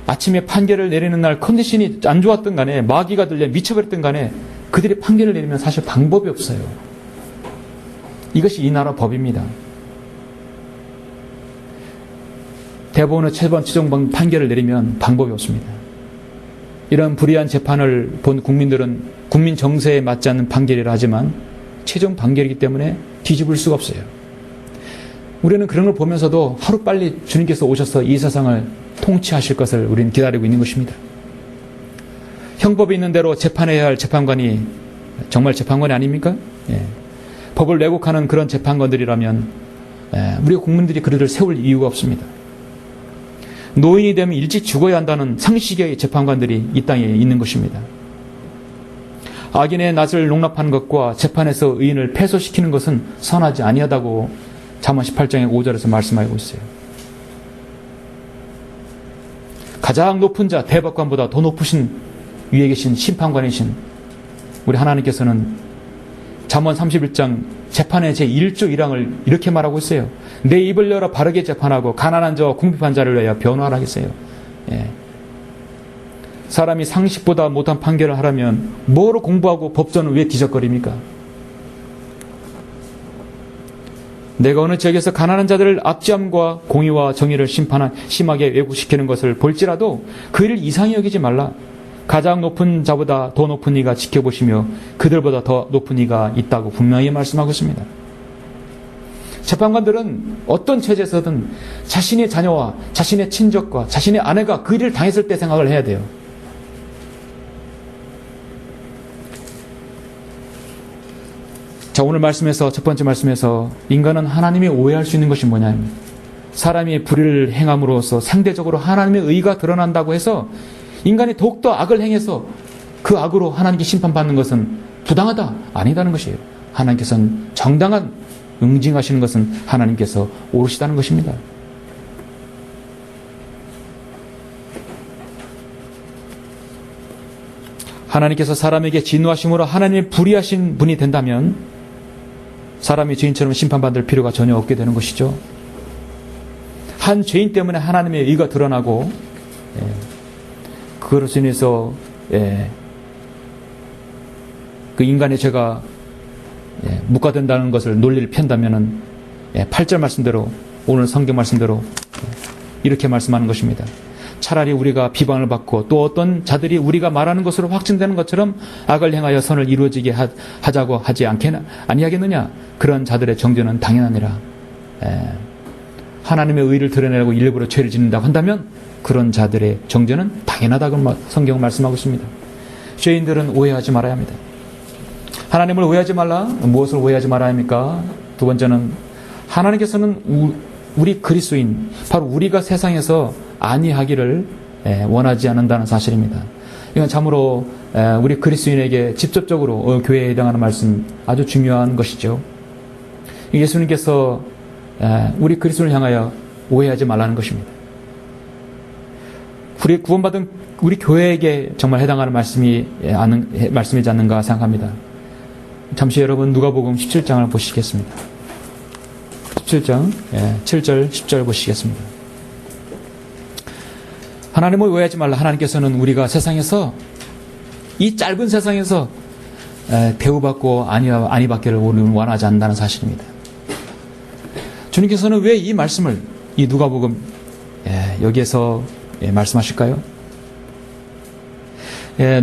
아침에 판결을 내리는 날 컨디션이 안 좋았든 간에 마귀가 들려 미쳐버렸든 간에 그들이 판결을 내리면 사실 방법이 없어요. 이것이 이 나라 법입니다. 대법원의 최종 판결을 내리면 방법이 없습니다. 이런 불의한 재판을 본 국민들은 국민 정서에 맞지 않는 판결이라 하지만 최종 판결이기 때문에 뒤집을 수가 없어요. 우리는 그런 걸 보면서도 하루빨리 주님께서 오셔서 이 세상을 통치하실 것을 우리는 기다리고 있는 것입니다. 형법이 있는 대로 재판해야 할 재판관이 정말 재판관이 아닙니까? 법을 왜곡하는 그런 재판관들이라면 우리 국민들이 그들을 세울 이유가 없습니다. 노인이 되면 일찍 죽어야 한다는 상식의 재판관들이 이 땅에 있는 것입니다. 악인의 낯을 농락하는 것과 재판에서 의인을 패소시키는 것은 선하지 아니하다고 잠언 18장의 5절에서 말씀하고 있어요. 가장 높은 자 대법관보다 더 높으신 위에 계신 심판관이신 우리 하나님께서는 잠언 31장 재판의 제1조 1항을 이렇게 말하고 있어요. 내 입을 열어 바르게 재판하고 가난한 자와 궁핍한 자를 위하여 변호하라 했어요. 사람이 상식보다 못한 판결을 하려면 뭐로 공부하고 법전은 왜 뒤적거립니까? 내가 어느 지역에서 가난한 자들을 압제함과 공의와 정의를 심하게 왜곡시키는 것을 볼지라도 그 일을 이상히 여기지 말라. 가장 높은 자보다 더 높은 이가 지켜보시며 그들보다 더 높은 이가 있다고 분명히 말씀하고 있습니다. 재판관들은 어떤 처지에서든 자신의 자녀와 자신의 친족과 자신의 아내가 그 일을 당했을 때 생각을 해야 돼요. 자, 오늘 말씀에서, 첫 번째 말씀에서 인간은 하나님이 오해할 수 있는 것이 뭐냐면, 사람이 불의를 행함으로써 상대적으로 하나님의 의가 드러난다고 해서 인간이 더욱더 악을 행해서 그 악으로 하나님께 심판받는 것은 부당하다, 아니다는 것이에요. 하나님께서는 정당한 응징하시는 것은 하나님께서 옳으시다는 것입니다. 하나님께서 사람에게 진노하심으로 하나님의 불의하신 분이 된다면 사람이 죄인처럼 심판받을 필요가 전혀 없게 되는 것이죠. 한 죄인 때문에 하나님의 의가 드러나고 그것으로 인해서 그 인간의 죄가 묵과된다는 것을 논리를 편다면은 8절 말씀대로, 오늘 성경 말씀대로 이렇게 말씀하는 것입니다. 차라리 우리가 비방을 받고 또 어떤 자들이 우리가 말하는 것으로 확증되는 것처럼 악을 행하여 선을 이루어지게 하자고 하지 아니하겠느냐. 그런 자들의 정죄는 당연하니라. 하나님의 의를 드러내고 일부러 죄를 짓는다고 한다면 그런 자들의 정죄는 당연하다고 성경은 말씀하고 있습니다. 죄인들은 오해하지 말아야 합니다. 하나님을 오해하지 말라. 무엇을 오해하지 말아야 합니까? 두 번째는 하나님께서는 우리 그리스도인, 바로 우리가 세상에서 안위하기를 원하지 않는다는 사실입니다. 이건 참으로 우리 그리스도인에게 직접적으로 교회에 해당하는 말씀, 아주 중요한 것이죠. 예수님께서 우리 그리스도인을 향하여 오해하지 말라는 것입니다. 우리 구원받은 우리 교회에게 정말 해당하는 말씀이지 않는가 생각합니다. 잠시 여러분 누가복음 17장을 보시겠습니다. 17장 7절 10절 보시겠습니다. 하나님을 오해하지 말라. 하나님께서는 우리가 세상에서, 이 짧은 세상에서 대우받고 안위받기를 원하지 않는다는 사실입니다. 주님께서는 왜 이 말씀을, 이 누가복음 여기에서 말씀하실까요?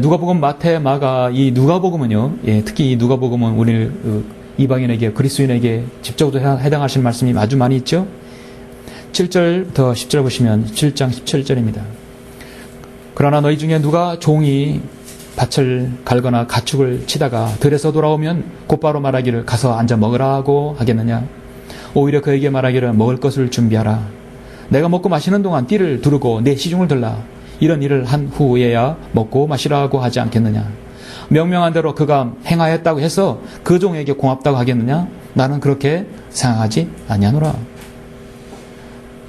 누가복음, 마태, 마가, 이 누가복음은요, 특히 이 누가복음은 우리 이방인에게, 그리스도인에게 직접적으로 해당하시는 말씀이 아주 많이 있죠. 7절부터 10절 보시면 7장 17절입니다. 그러나 너희 중에 누가 종이 밭을 갈거나 가축을 치다가 들에서 돌아오면 곧바로 말하기를 가서 앉아 먹으라고 하겠느냐. 오히려 그에게 말하기를 먹을 것을 준비하라. 내가 먹고 마시는 동안 띠를 두르고 내 시중을 들라. 이런 일을 한 후에야 먹고 마시라고 하지 않겠느냐. 명명한 대로 그가 행하였다고 해서 그 종에게 고맙다고 하겠느냐. 나는 그렇게 생각하지 아니하노라.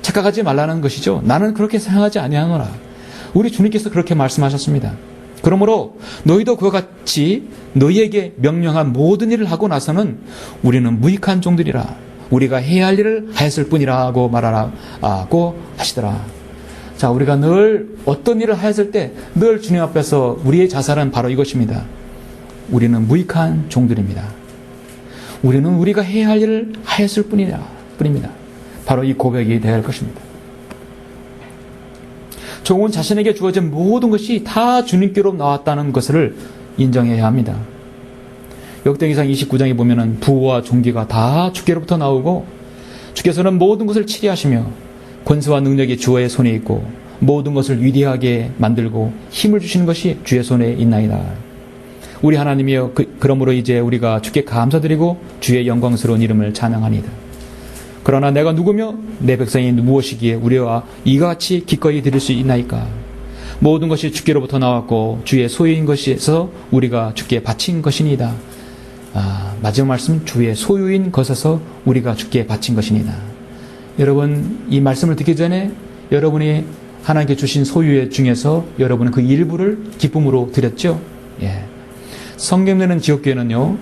착각하지 말라는 것이죠. 나는 그렇게 생각하지 아니하노라. 우리 주님께서 그렇게 말씀하셨습니다. 그러므로 너희도 그와 같이 너희에게 명령한 모든 일을 하고 나서는 우리는 무익한 종들이라. 우리가 해야 할 일을 하였을 뿐이라고 말하라고 하시더라. 자, 우리가 늘 어떤 일을 하였을 때 늘 주님 앞에서 우리의 자살은 바로 이것입니다. 우리는 무익한 종들입니다. 우리는 우리가 해야 할 일을 하였을 뿐입니다. 바로 이 고백이 되어야 할 것입니다. 종은 자신에게 주어진 모든 것이 다 주님께로 나왔다는 것을 인정해야 합니다. 역대기상 29장에 보면은 부와 종기가 다 주께로부터 나오고 주께서는 모든 것을 치리하시며 권세와 능력이 주의 손에 있고 모든 것을 위대하게 만들고 힘을 주시는 것이 주의 손에 있나이다. 우리 하나님이여, 그러므로 이제 우리가 주께 감사드리고 주의 영광스러운 이름을 찬양하니이다. 그러나 내가 누구며 내 백성이 무엇이기에 우리와 이와 같이 기꺼이 드릴 수 있나이까. 모든 것이 주께로부터 나왔고 주의 소유인 것에서 우리가 주께 바친 것이니이다. 마지막 말씀, 주의 소유인 것에서 우리가 주께 바친 것이니이다. 여러분, 이 말씀을 듣기 전에 여러분이 하나님께 주신 소유 중에서 여러분은 그 일부를 기쁨으로 드렸죠? 성경 내는 지역교회는요,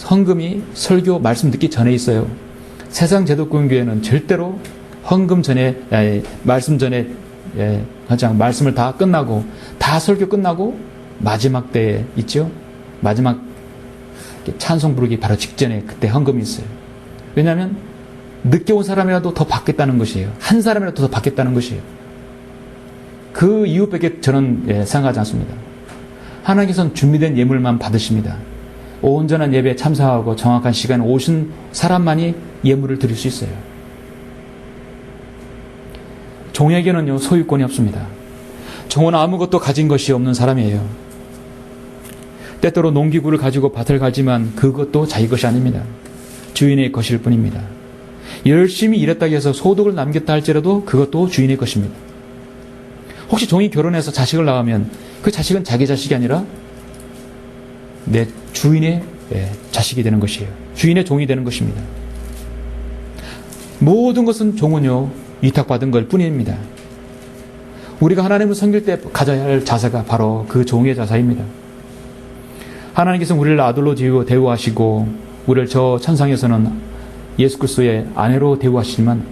헌금이 설교 말씀 듣기 전에 있어요. 세상 제도권 교회는 절대로 헌금 전에, 말씀 전에, 말씀을 다 끝나고, 다 설교 끝나고, 마지막 때에 있죠? 마지막 찬송 부르기 바로 직전에 그때 헌금이 있어요. 왜냐하면, 늦게 온 사람이라도 더 받겠다는 것이에요. 한 사람이라도 더 받겠다는 것이에요. 그 이유밖에 저는 생각하지 않습니다. 하나님께서는 준비된 예물만 받으십니다. 온전한 예배에 참석하고 정확한 시간에 오신 사람만이 예물을 드릴 수 있어요. 종에게는요, 소유권이 없습니다. 종은 아무것도 가진 것이 없는 사람이에요. 때때로 농기구를 가지고 밭을 가지만 그것도 자기 것이 아닙니다. 주인의 것일 뿐입니다. 열심히 일했다고 해서 소득을 남겼다 할지라도 그것도 주인의 것입니다. 혹시 종이 결혼해서 자식을 낳으면 그 자식은 자기 자식이 아니라 내 주인의 자식이 되는 것이에요. 주인의 종이 되는 것입니다. 모든 것은 종은요, 위탁받은 것 뿐입니다. 우리가 하나님을 섬길 때 가져야 할 자세가 바로 그 종의 자세입니다. 하나님께서 우리를 아들로 대우하시고 우리를 저 천상에서는 예수 그리스도의 아내로 대우하시지만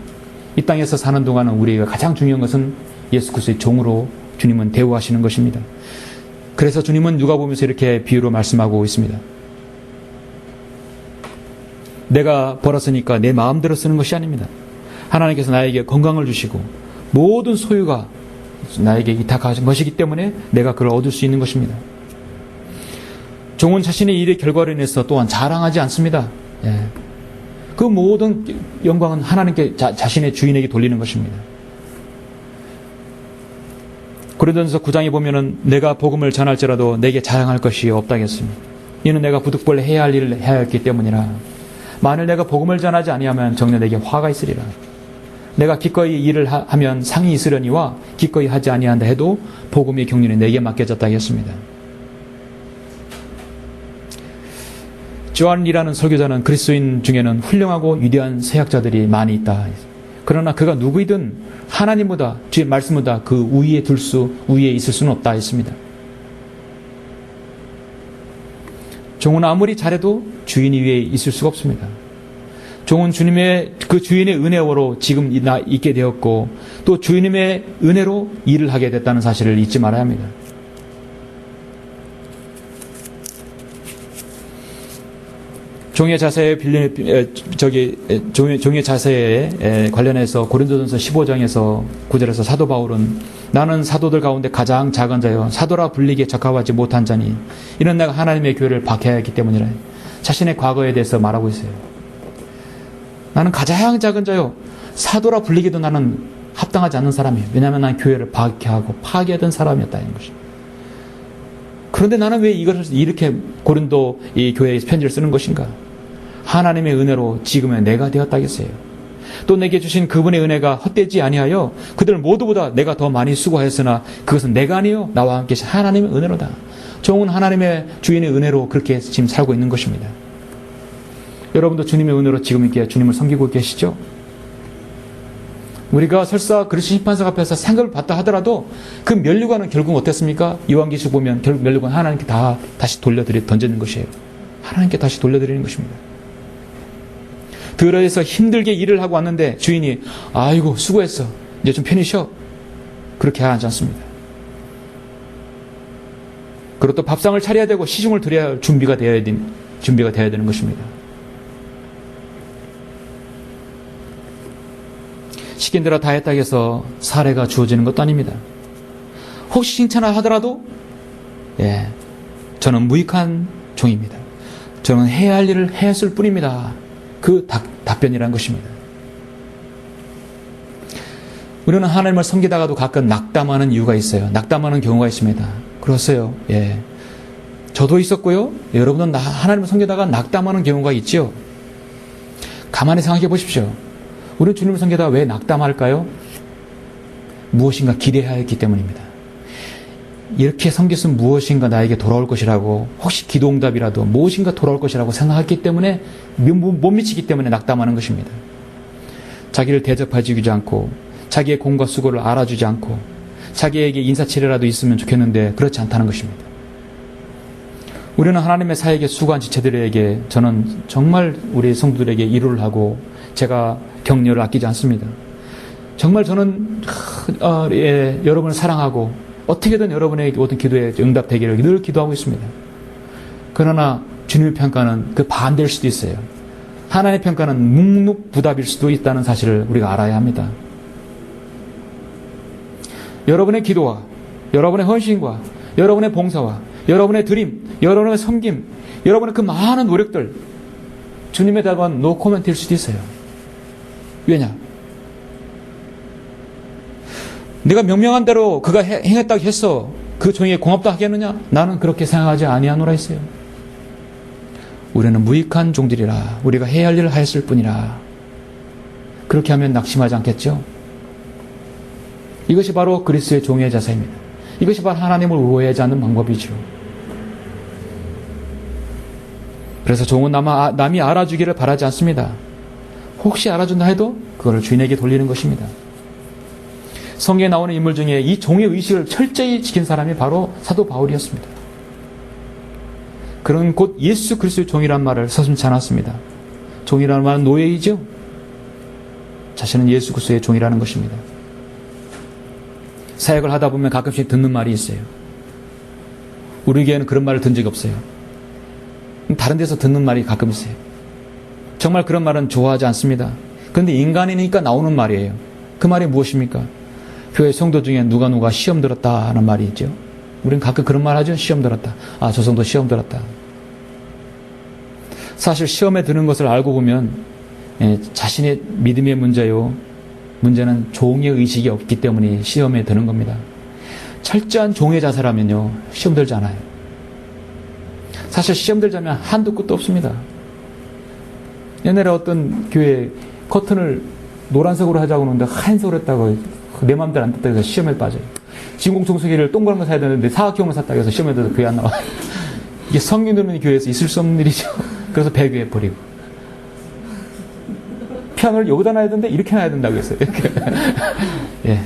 이 땅에서 사는 동안은 우리가 가장 중요한 것은 예수 그리스도의 종으로 주님은 대우하시는 것입니다. 그래서 주님은 누가복음에서 이렇게 비유로 말씀하고 있습니다. 내가 벌었으니까 내 마음대로 쓰는 것이 아닙니다. 하나님께서 나에게 건강을 주시고 모든 소유가 나에게 위탁하신 것이기 때문에 내가 그걸 얻을 수 있는 것입니다. 종은 자신의 일의 결과로 인해서 또한 자랑하지 않습니다. 그 모든 영광은 하나님께 자신의 주인에게 돌리는 것입니다. 고린도전서 9장에 보면은 내가 복음을 전할지라도 내게 자랑할 것이 없다고 했습니다. 이는 내가 부득불 해야 할 일을 해야 했기 때문이라. 만일 내가 복음을 전하지 아니하면 정녕 내게 화가 있으리라. 내가 기꺼이 일을 하면 상이 있으려니와 기꺼이 하지 아니한다 해도 복음의 경륜이 내게 맡겨졌다고 했습니다. 조안이라는 설교자는 그리스도인 중에는 훌륭하고 위대한 세학자들이 많이 있다. 그러나 그가 누구이든 하나님보다 주의 말씀보다 그 위에 있을 수는 없다 했습니다. 종은 아무리 잘해도 주인이 위에 있을 수가 없습니다. 종은 주님의 그 주인의 은혜로 지금 있게 되었고 또 주님의 은혜로 일을 하게 됐다는 사실을 잊지 말아야 합니다. 종의 자세에 종의 자세에 관련해서 고린도전서 15장에서 9절에서 사도 바울은 나는 사도들 가운데 가장 작은 자요 사도라 불리기에 적합하지 못한 자니 이는 내가 하나님의 교회를 박해하였기 때문이라. 자신의 과거에 대해서 말하고 있어요. 나는 가장 작은 자요 사도라 불리기도 나는 합당하지 않는 사람이에요. 왜냐하면 나는 교회를 박해하고 파괴하던 사람이었다는 것입니다. 그런데 나는 왜 이것을 이렇게 고린도 이 교회에 편지를 쓰는 것인가? 하나님의 은혜로 지금의 내가 되었다겠어요. 또 내게 주신 그분의 은혜가 헛되지 아니하여 그들 모두보다 내가 더 많이 수고하였으나 그것은 내가 아니요 나와 함께 계신 하나님의 은혜로다. 종은 하나님의 주인의 은혜로 그렇게 지금 살고 있는 것입니다. 여러분도 주님의 은혜로 지금 이렇게 주님을 섬기고 계시죠? 우리가 설사 그리스도 심판석 앞에서 상급을 받다 하더라도 그 면류관은 결국 어땠습니까? 요한계시록 보면 결국 면류관 하나님께 다시 던지는 것이에요. 하나님께 다시 돌려드리는 것입니다. 들어에서 힘들게 일을 하고 왔는데 주인이 아이고 수고했어 이제 좀 편히 쉬어 그렇게 하지 않습니다. 그리고 또 밥상을 차려야 되고 시중을 드려야 할 준비가 되어야 되는 것입니다. 시킨 대로 다 했다고 해서 사례가 주어지는 것도 아닙니다. 혹시 칭찬을 하더라도 저는 무익한 종입니다. 저는 해야 할 일을 했을 뿐입니다. 그 답변이라는 것입니다. 우리는 하나님을 섬기다가도 가끔 낙담하는 이유가 있어요. 낙담하는 경우가 있습니다. 그렇어요. 저도 있었고요. 여러분은 하나님을 섬기다가 낙담하는 경우가 있죠. 가만히 생각해 보십시오. 우리는 주님을 섬기다가 왜 낙담할까요? 무엇인가 기대해야 했기 때문입니다. 이렇게 섬겼으면 무엇인가 나에게 돌아올 것이라고 혹시 기도응답이라도 무엇인가 돌아올 것이라고 생각했기 때문에 못 미치기 때문에 낙담하는 것입니다. 자기를 대접해주지 않고 자기의 공과 수고를 알아주지 않고 자기에게 인사치레라도 있으면 좋겠는데 그렇지 않다는 것입니다. 우리는 하나님의 사역에 수고한 지체들에게 저는 정말 우리 성도들에게 위로를 하고 제가 격려를 아끼지 않습니다. 정말 저는 여러분을 사랑하고 어떻게든 여러분의 모든 기도에 응답되기를 늘 기도하고 있습니다. 그러나 주님의 평가는 그 반대일 수도 있어요. 하나님의 평가는 묵묵부답일 수도 있다는 사실을 우리가 알아야 합니다. 여러분의 기도와 여러분의 헌신과 여러분의 봉사와 여러분의 드림, 여러분의 섬김, 여러분의 그 많은 노력들, 주님에 대한 노 코멘트일 수도 있어요. 왜냐? 내가 명명한 대로 그가 행했다고 해서 그 종에게 공업도 하겠느냐? 나는 그렇게 생각하지 아니하노라 했어요. 우리는 무익한 종들이라, 우리가 해야 할 일을 하였을 뿐이라. 그렇게 하면 낙심하지 않겠죠? 이것이 바로 그리스도의 종의 자세입니다. 이것이 바로 하나님을 오해하지 않는 방법이죠. 그래서 종은 남이 알아주기를 바라지 않습니다. 혹시 알아준다 해도 그걸 주인에게 돌리는 것입니다. 성경에 나오는 인물 중에 이 종의 의식을 철저히 지킨 사람이 바로 사도 바울이었습니다. 그런 곧 예수 그리스도의 종이란 말을 서슴지 않았습니다. 종이라는 말은 노예이죠. 자신은 예수 그리스도의 종이라는 것입니다. 사역을 하다 보면 가끔씩 듣는 말이 있어요. 우리 교회는 그런 말을 듣는 적이 없어요. 다른 데서 듣는 말이 가끔 있어요. 정말 그런 말은 좋아하지 않습니다. 그런데 인간이니까 나오는 말이에요. 그 말이 무엇입니까? 교회 성도 중에 누가 시험 들었다 하는 말이 있죠. 우리는 가끔 그런 말 하죠. 시험 들었다. 아, 저 성도 시험 들었다. 사실 시험에 드는 것을 알고 보면 자신의 믿음의 문제요. 문제는 종의 의식이 없기 때문에 시험에 드는 겁니다. 철저한 종의 자세라면요. 시험 들지 않아요. 사실 시험 들자면 한도 끝도 없습니다. 옛날에 어떤 교회 커튼을 노란색으로 하자고 하는데 하얀색으로 했다고 내 마음대로 안 됐다고 해서 시험에 빠져요. 진공청소기를 동그란 거 사야 되는데 사각형을 샀다고 해서 시험에 들어서 교회 안 나와요. 이게 성경 듣는 교회에서 있을 수 없는 일이죠. 그래서 배교해 버리고. 피아노를 여기다 놔야 되는데 이렇게 놔야 된다고 했어요. 이렇게. 예.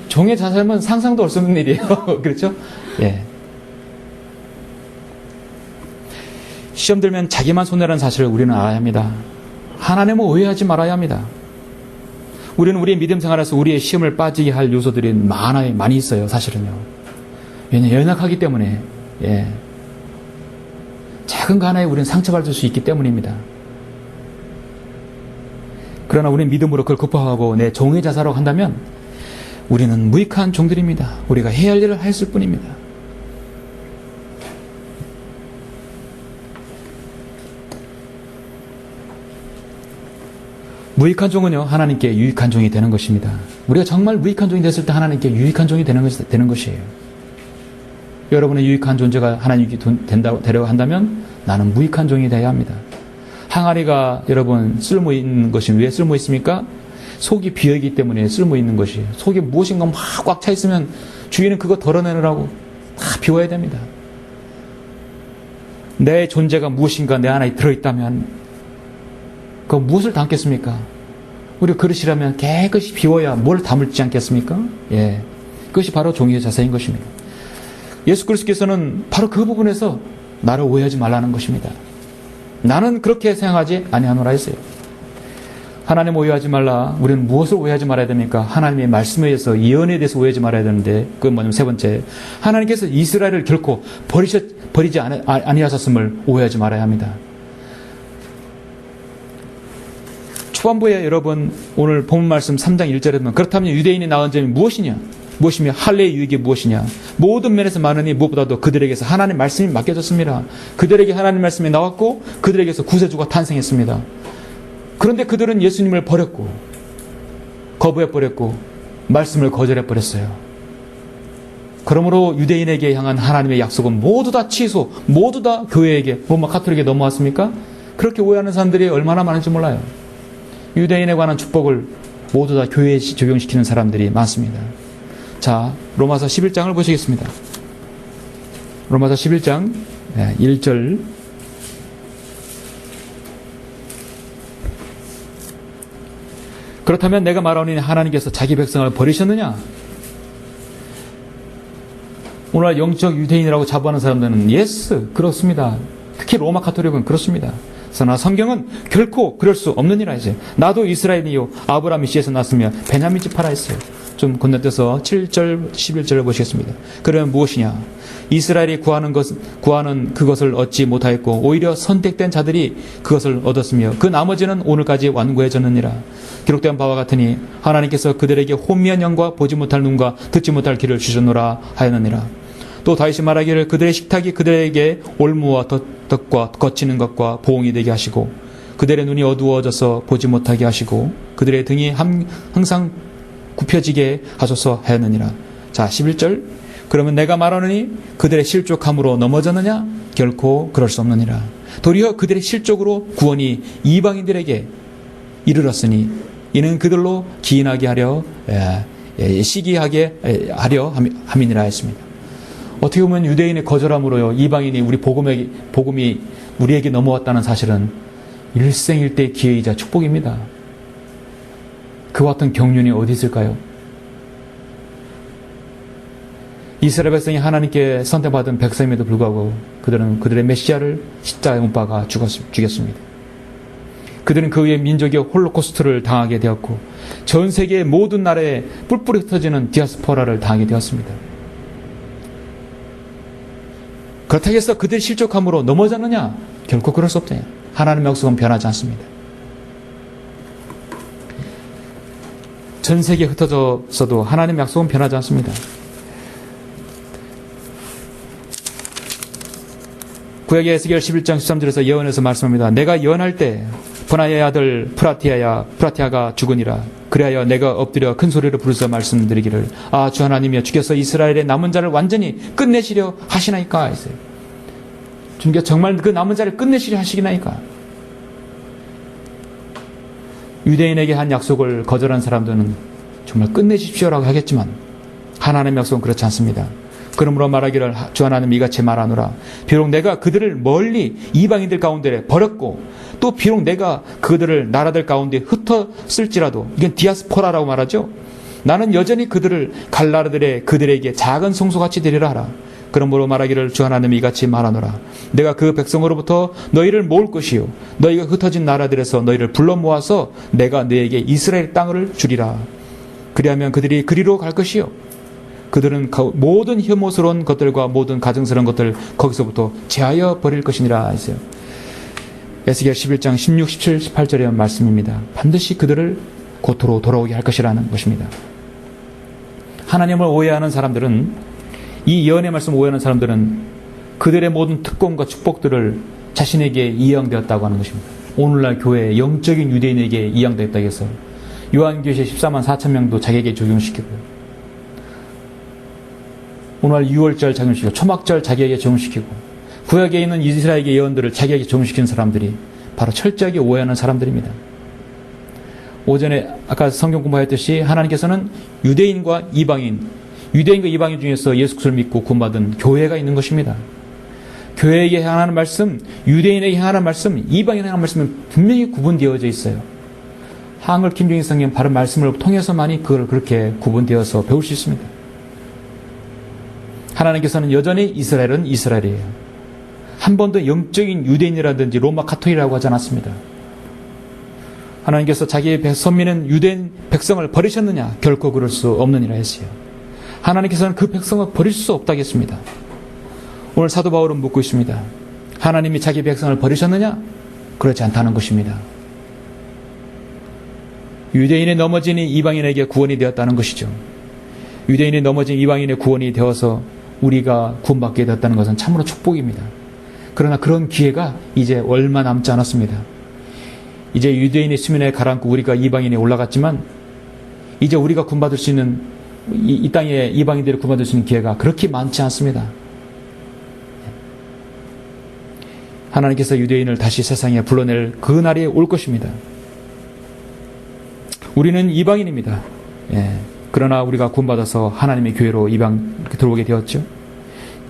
종의 자세면 상상도 할 수 없는 일이에요. 그렇죠? 예. 시험 들면 자기만 손해라는 사실을 우리는 알아야 합니다. 하나님을 오해하지 말아야 합니다. 우리는 우리의 믿음 생활에서 우리의 시험을 빠지게 할 요소들이 많이 있어요. 사실은요. 왜냐하면 연약하기 때문에. 예. 작은 거 하나에 우리는 상처받을 수 있기 때문입니다. 그러나 우리는 믿음으로 그걸 극복하고 내 종의 자세로 한다면 우리는 무익한 종들입니다. 우리가 해야 할 일을 했을 뿐입니다. 무익한 종은요, 하나님께 유익한 종이 되는 것입니다. 우리가 정말 무익한 종이 됐을 때 하나님께 유익한 종이 되는 것이에요. 여러분의 유익한 존재가 하나님께 되려고 한다면 나는 무익한 종이 되어야 합니다. 항아리가 여러분 쓸모 있는 것이 왜 쓸모 있습니까? 속이 비어있기 때문에 쓸모 있는 것이에요. 속에 무엇인가 막 꽉 차 있으면 주인은 그거 덜어내느라고 다 비워야 됩니다. 내 존재가 무엇인가 내 안에 들어있다면 그 무엇을 담겠습니까? 우리 그릇이라면 깨끗이 비워야 뭘 담을지 않겠습니까? 예, 그것이 바로 종의 자세인 것입니다. 예수 그리스도께서는 바로 그 부분에서 나를 오해하지 말라는 것입니다. 나는 그렇게 생각하지 아니하노라 했어요. 하나님 오해하지 말라. 우리는 무엇을 오해하지 말아야 됩니까? 하나님의 말씀에 의해서 예언에 대해서 오해하지 말아야 되는데 그건 뭐냐면 세 번째, 하나님께서 이스라엘을 결코 버리지 아니하셨음을 오해하지 말아야 합니다. 초반부에 여러분 오늘 본문 말씀 3장 1절에 보면 그렇다면 유대인이 나은 점이 무엇이냐? 무엇이며 할례의 유익이 무엇이냐? 모든 면에서 많으니 무엇보다도 그들에게서 하나님의 말씀이 맡겨졌습니다. 그들에게 하나님의 말씀이 나왔고 그들에게서 구세주가 탄생했습니다. 그런데 그들은 예수님을 버렸고 거부해버렸고 말씀을 거절해버렸어요. 그러므로 유대인에게 향한 하나님의 약속은 모두 다 취소, 모두 다 교회에게, 로마 카톨릭에 넘어왔습니까? 그렇게 오해하는 사람들이 얼마나 많은지 몰라요. 유대인에 관한 축복을 모두 다 교회에 적용시키는 사람들이 많습니다. 자, 로마서 11장을 보시겠습니다. 로마서 11장 1절. 그렇다면 내가 말하오니 하나님께서 자기 백성을 버리셨느냐? 오늘 영적 유대인이라고 자부하는 사람들은 예스, 그렇습니다. 특히 로마 카톨릭은 그렇습니다. 그러나 성경은 결코 그럴 수 없느니라 했어요. 나도 이스라엘이요 아브라함의 씨에서 났으며 베냐민 지파라 했어요. 좀 건너뛰어서 7절 11절을 보시겠습니다. 그러면 무엇이냐? 이스라엘이 구하는 그것을 얻지 못하였고 오히려 선택된 자들이 그것을 얻었으며 그 나머지는 오늘까지 완고해졌느니라. 기록된 바와 같으니 하나님께서 그들에게 혼미한 영과 보지 못할 눈과 듣지 못할 귀를 주셨노라 하였느니라. 또 다윗이 말하기를 그들의 식탁이 그들에게 올무와 덫과 거치는 것과 보응이 되게 하시고 그들의 눈이 어두워져서 보지 못하게 하시고 그들의 등이 항상 굽혀지게 하소서 하였느니라. 자, 11절. 그러면 내가 말하노니 그들의 실족함으로 넘어졌느냐? 결코 그럴 수 없느니라. 도리어 그들의 실족으로 구원이 이방인들에게 이르렀으니 이는 그들로 기인하게 하려 시기하게 하려 함이니라 했습니다. 어떻게 보면 유대인의 거절함으로요 이방인이 우리 복음이 우리에게 넘어왔다는 사실은 일생일대의 기회이자 축복입니다. 그와 같은 경륜이 어디 있을까요? 이스라엘 백성이 하나님께 선택받은 백성임에도 불구하고 그들은 그들의 메시아를 십자가에 못 박아 죽였습니다. 그들은 그 후에 민족의 홀로코스트를 당하게 되었고 전 세계의 모든 나라에 뿔뿔이 흩어지는 디아스포라를 당하게 되었습니다. 그렇다고 해서 그들의 실족함으로 넘어졌느냐? 결코 그럴 수 없다. 하나님의 약속은 변하지 않습니다. 전 세계에 흩어졌어도 하나님의 약속은 변하지 않습니다. 구약의 에스겔 11장 13절에서 예언에서 말씀합니다. 내가 예언할 때 브나야의 아들 프라티아가 죽으니라. 그리하여 내가 엎드려 큰 소리로 부르짖어 말씀드리기를 아 주 하나님이여 주께서 이스라엘의 남은 자를 완전히 끝내시려 하시나이까 했어요. 주님께서 정말 그 남은 자를 끝내시려 하시나이까. 유대인에게 한 약속을 거절한 사람들은 정말 끝내십시오라고 하겠지만 하나님의 약속은 그렇지 않습니다. 그러므로 말하기를 주 하나님 이같이 말하노라. 비록 내가 그들을 멀리 이방인들 가운데 버렸고 또 비록 내가 그들을 나라들 가운데 흩었을지라도 이건 디아스포라라고 말하죠. 나는 여전히 그들을 갈 나라들의 그들에게 작은 송소같이 되리라 하라. 그러므로 말하기를 주 하나님 이같이 말하노라. 내가 그 백성으로부터 너희를 모을 것이요 너희가 흩어진 나라들에서 너희를 불러 모아서 내가 너희에게 이스라엘 땅을 주리라. 그리하면 그들이 그리로 갈 것이요 그들은 모든 혐오스러운 것들과 모든 가증스러운 것들 거기서부터 제하여 버릴 것이니라 했어요. 에스겔 11장 16, 17, 18절의 말씀입니다. 반드시 그들을 고토로 돌아오게 할 것이라는 것입니다. 하나님을 오해하는 사람들은 이 예언의 말씀 오해하는 사람들은 그들의 모든 특권과 축복들을 자신에게 이양되었다고 하는 것입니다. 오늘날 교회에 영적인 유대인에게 이양되었다고 해서 요한교회 14만 4천 명도 자기에게 적용시키고 오늘 6월절 적용시키고 초막절 자기에게 적용시키고 구약에 있는 이스라엘의 예언들을 자기에게 적용시키는 사람들이 바로 철저하게 오해하는 사람들입니다. 오전에 아까 성경 공부했듯이 하나님께서는 유대인과 이방인 중에서 예수 그리스도를 믿고 구원받은 교회가 있는 것입니다. 교회에게 향하는 말씀, 유대인에게 향하는 말씀, 이방인에게 향하는 말씀은 분명히 구분되어져 있어요. 한글 김종인 성경 바른 말씀을 통해서만이 그걸 그렇게 구분되어서 배울 수 있습니다. 하나님께서는 여전히 이스라엘은 이스라엘이에요. 한 번도 영적인 유대인이라든지 로마 카톨릭이라고 하지 않았습니다. 하나님께서 자기의 선민은 유대인 백성을 버리셨느냐? 결코 그럴 수 없느니라 했어요. 하나님께서는 그 백성을 버릴 수 없다고 했습니다. 오늘 사도 바울은 묻고 있습니다. 하나님이 자기 백성을 버리셨느냐? 그렇지 않다는 것입니다. 유대인의 넘어진 이방인에게 구원이 되었다는 것이죠. 유대인이 넘어진 이방인의 구원이 되어서 우리가 구원받게 되었다는 것은 참으로 축복입니다. 그러나 그런 기회가 이제 얼마 남지 않았습니다. 이제 유대인의 수면에 가라앉고 우리가 이방인에 올라갔지만 이제 우리가 구원받을 수 있는 이 땅에 이방인들이 구원받을 수 있는 기회가 그렇게 많지 않습니다. 하나님께서 유대인을 다시 세상에 불러낼 그 날이 올 것입니다. 우리는 이방인입니다. 그러나 우리가 구원받아서 하나님의 교회로 들어오게 되었죠.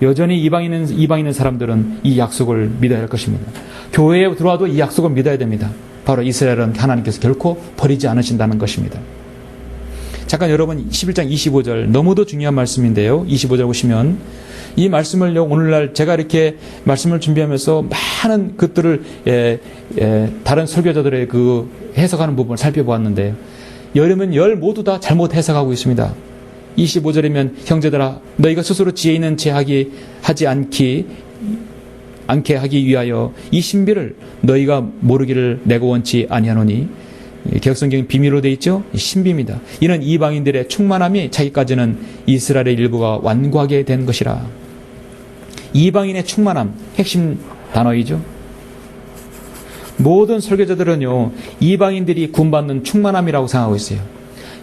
여전히 이방인 사람들은 이 약속을 믿어야 할 것입니다. 교회에 들어와도 이 약속을 믿어야 됩니다. 바로 이스라엘은 하나님께서 결코 버리지 않으신다는 것입니다. 잠깐 여러분 11장 25절 너무도 중요한 말씀인데요. 25절 보시면 이 말씀을 오늘날 제가 이렇게 말씀을 준비하면서 많은 것들을 다른 설교자들의 그 해석하는 부분을 살펴보았는데 여러분 모두 다 잘못 해석하고 있습니다. 25절이면 형제들아 너희가 스스로 지혜 있는 하지 않게 하기 위하여 이 신비를 너희가 모르기를 내가 원치 아니하노니 개혁성경은 비밀로 되어 있죠. 신비입니다. 이는 이방인들의 충만함이 자기까지는 이스라엘의 일부가 완고하게 된 것이라. 이방인의 충만함, 핵심 단어이죠. 모든 설교자들은요, 이방인들이 구원받는 충만함이라고 생각하고 있어요.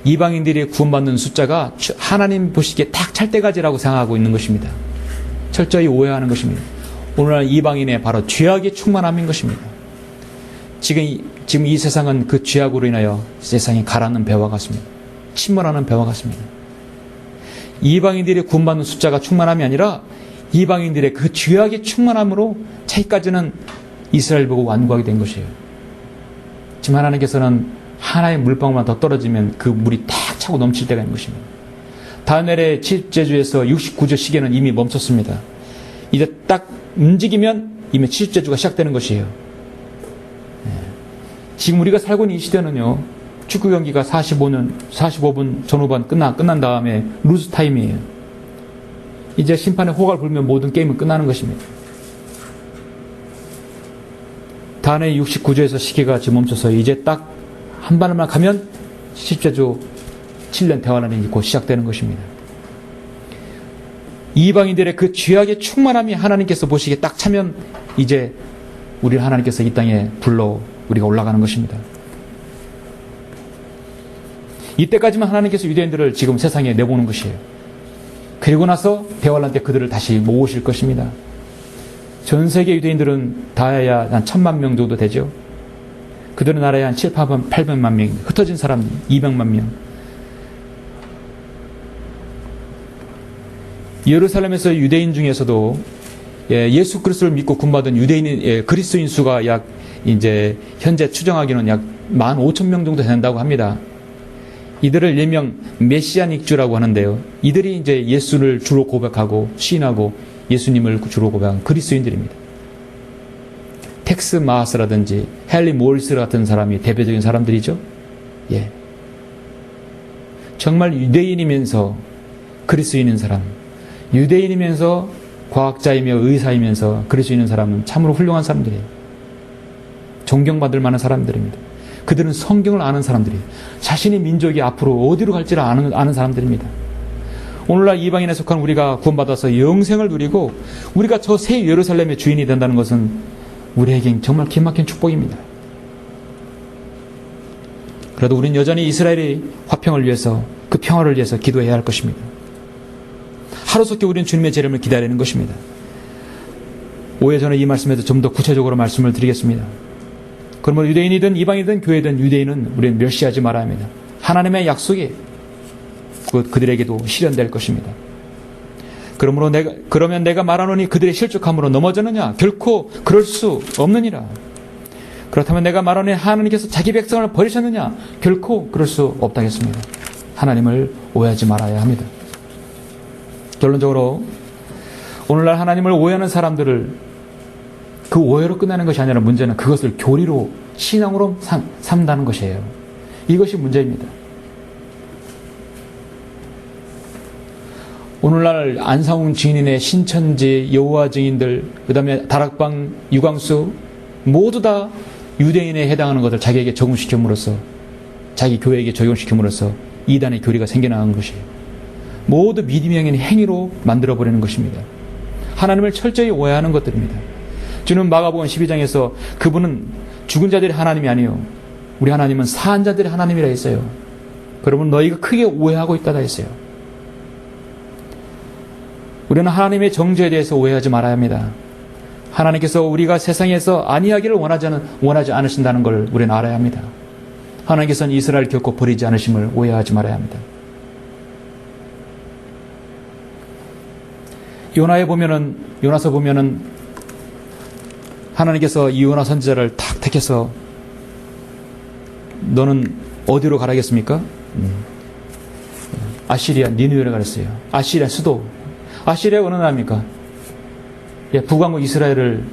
이방인들이 구원받는 숫자가 하나님 보시기에 딱 찰때가지라고 생각하고 있는 것입니다. 철저히 오해하는 것입니다. 오늘날 이방인의 바로 죄악의 충만함인 것입니다. 지금 이 세상은 그 죄악으로 인하여 세상이 가라앉는 배와 같습니다. 침몰하는 배와 같습니다. 이방인들이 구원받는 숫자가 충만함이 아니라 이방인들의 그 죄악의 충만함으로 차이까지는 이스라엘 보고 완고하게 된 것이에요. 지금 하나님께서는 하나의 물방울만 더 떨어지면 그 물이 탁 차고 넘칠 때가 있는 것입니다. 다니엘의 70제주에서 69제 시계는 이미 멈췄습니다. 이제 딱 움직이면 이미 70제주가 시작되는 것이에요. 지금 우리가 살고 있는 이 시대는요, 축구 경기가 45분 전후반 끝난 다음에 루즈 타임이에요. 이제 심판의 호각을 불면 모든 게임은 끝나는 것입니다. 다니엘 69제에서 시계가 지금 멈춰서 이제 딱 한 발만 가면 70제주 7년 대환란이 곧 시작되는 것입니다. 이방인들의 그 죄악의 충만함이 하나님께서 보시기에 딱 차면 이제 우리를 하나님께서 이 땅에 불러 우리가 올라가는 것입니다. 이때까지만 하나님께서 유대인들을 지금 세상에 내보는 것이에요. 그리고 나서 대환란 때 그들을 다시 모으실 것입니다. 전 세계 유대인들은 다해야 한 1000만 명 정도 되죠. 그들의 나라에 한 800만 명, 흩어진 사람 200만 명. 예루살렘에서 유대인 중에서도 예수 그리스도를 믿고 구원받은 유대인 그리스도인 수가 약 이제 현재 추정하기는 약 15,000명 정도 된다고 합니다. 이들을 일명 메시아닉주라고 하는데요. 이들이 이제 예수를 주로 고백하고 시인하고 예수님을 주로 고백한 그리스도인들입니다. 텍스 마하스라든지 헨리 모리스 같은 사람이 대표적인 사람들이죠. 예. 정말 유대인이면서 그리스도인인 사람, 유대인이면서 과학자이며 의사이면서 그리스도인인 사람은 참으로 훌륭한 사람들이에요. 존경받을 만한 사람들입니다. 그들은 성경을 아는 사람들이에요. 자신의 민족이 앞으로 어디로 갈지를 아는 사람들입니다. 오늘날 이방인에 속한 우리가 구원받아서 영생을 누리고 우리가 저 새 예루살렘의 주인이 된다는 것은 우리에겐 정말 기막힌 축복입니다. 그래도 우리는 여전히 이스라엘의 화평을 위해서, 그 평화를 위해서 기도해야 할 것입니다. 하루속히 우리는 주님의 재림을 기다리는 것입니다. 오해 전에 이 말씀에서 좀 더 구체적으로 말씀을 드리겠습니다. 그러므로 유대인이든 이방이든 교회든 유대인은 우리는 멸시하지 말아야 합니다. 하나님의 약속이 그들에게도 실현될 것입니다. 그러면 내가 말하노니 그들의 실족함으로 넘어졌느냐? 결코 그럴 수 없느니라. 그렇다면 내가 말하노니 하나님께서 자기 백성을 버리셨느냐? 결코 그럴 수 없다겠습니다. 하나님을 오해하지 말아야 합니다. 결론적으로 오늘날 하나님을 오해하는 사람들을 그 오해로 끝나는 것이 아니라 문제는 그것을 교리로 신앙으로 삼다는 것이에요. 이것이 문제입니다. 오늘날 안상훈 증인의 신천지, 여호와 증인들, 그 다음에 다락방, 유광수 모두 다 유대인에 해당하는 것을 자기에게 적용시킴으로써 자기 교회에게 적용시킴으로써 이단의 교리가 생겨나는 것이에요. 모두 믿음이 아닌 행위로 만들어버리는 것입니다. 하나님을 철저히 오해하는 것들입니다. 주는 마가복음 12장에서 그분은 죽은 자들의 하나님이 아니요 우리 하나님은 사한 자들의 하나님이라 했어요. 그러면 너희가 크게 오해하고 있다다 했어요. 우리는 하나님의 정죄에 대해서 오해하지 말아야 합니다. 하나님께서 우리가 세상에서 안위하기를 원하지 않으신다는 걸 우리는 알아야 합니다. 하나님께서는 이스라엘 결코 버리지 않으심을 오해하지 말아야 합니다. 요나서 보면은 하나님께서 이 요나 선지자를 탁 택해서 너는 어디로 가라겠습니까? 아시리아 니느웨를 가랬어요. 아시리아 수도. 아시리아가 어느 나라입니까? 북왕국 이스라엘을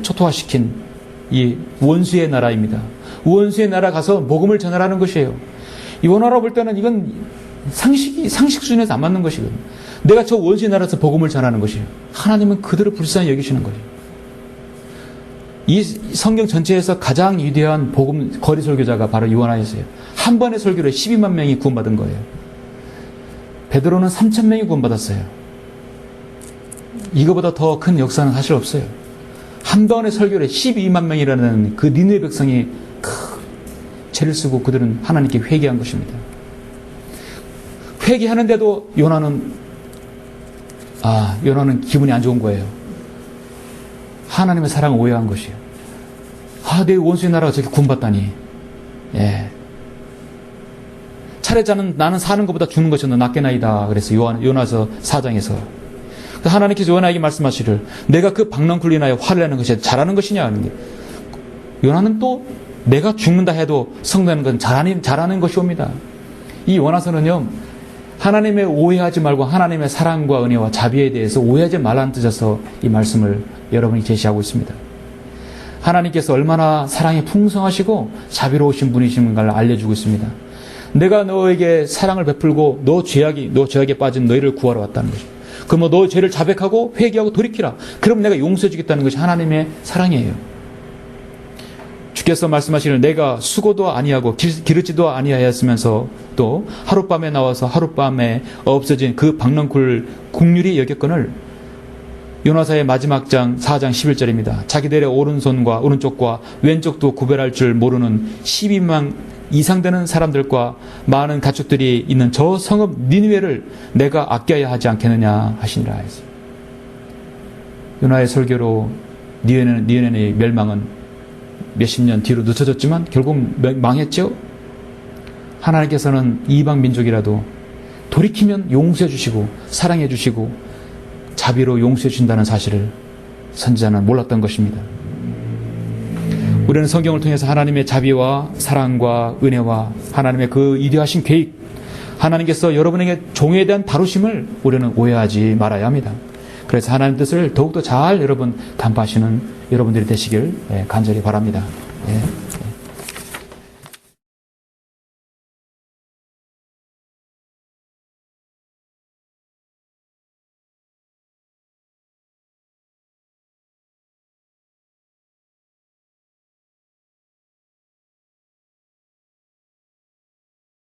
초토화시킨 이 원수의 나라입니다. 원수의 나라 가서 복음을 전하라는 것이에요. 요나라 볼 때는 이건 상식 수준에서 안 맞는 것이거든요. 내가 저 원수의 나라에서 복음을 전하는 것이에요. 하나님은 그들을 불쌍히 여기시는 거예요. 이 성경 전체에서 가장 위대한 복음 거리 설교자가 바로 요나였어요. 한 번의 설교로 12만 명이 구원받은 거예요. 베드로는 3,000명이 구원받았어요. 이거보다 더 큰 역사는 사실 없어요. 한 번의 설교에 12만 명이라는 그 니느웨 백성이 죄를 쓰고 그들은 하나님께 회개한 것입니다. 회개하는데도 요나는 기분이 안 좋은 거예요. 하나님의 사랑을 오해한 것이에요. 내 원수의 나라가 저렇게 구원받다니. 예. 차례자는 나는 사는 것보다 죽는 것이 더 낫게나이다. 그래서 요나서 4장에서 하나님께서 요나에게 말씀하시를 내가 그 박넝쿨로 인하여 화를 내는 것이 잘하는 것이냐 하는 게, 요나는 또 내가 죽는다 해도 성도하는 건 잘하는 것이옵니다. 이 요나서는요, 하나님의 오해하지 말고 하나님의 사랑과 은혜와 자비에 대해서 오해하지 말라는 뜻에서 이 말씀을 여러분이 제시하고 있습니다. 하나님께서 얼마나 사랑이 풍성하시고 자비로우신 분이신가를 알려주고 있습니다. 내가 너에게 사랑을 베풀고 너 죄악에 빠진 너희를 구하러 왔다는 것입니다. 그럼 너 죄를 자백하고 회개하고 돌이키라. 그럼 내가 용서해 주겠다는 것이 하나님의 사랑이에요. 주께서 말씀하시기를 내가 수고도 아니하고 기르지도 아니하였으면서 또 하룻밤에 나와서 하룻밤에 없어진 그 박넝쿨 국률이 여겼거늘. 요나서의 마지막 장 4장 11절입니다. 자기들의 오른손과 오른쪽과 왼쪽도 구별할 줄 모르는 12만 이상 되는 사람들과 많은 가축들이 있는 저 성읍 니느웨를 내가 아껴야 하지 않겠느냐 하시니라 했어요. 요나의 설교로 니느웨의 멸망은 몇십 년 뒤로 늦춰졌지만 결국 망했죠. 하나님께서는 이방 민족이라도 돌이키면 용서해 주시고 사랑해 주시고 자비로 용서해 주신다는 사실을 선지자는 몰랐던 것입니다. 우리는 성경을 통해서 하나님의 자비와 사랑과 은혜와 하나님의 그 이대하신 계획, 하나님께서 여러분에게 종에 대한 다루심을 우리는 오해하지 말아야 합니다. 그래서 하나님 뜻을 더욱더 잘 여러분 간파하시는 여러분들이 되시길 간절히 바랍니다. 예.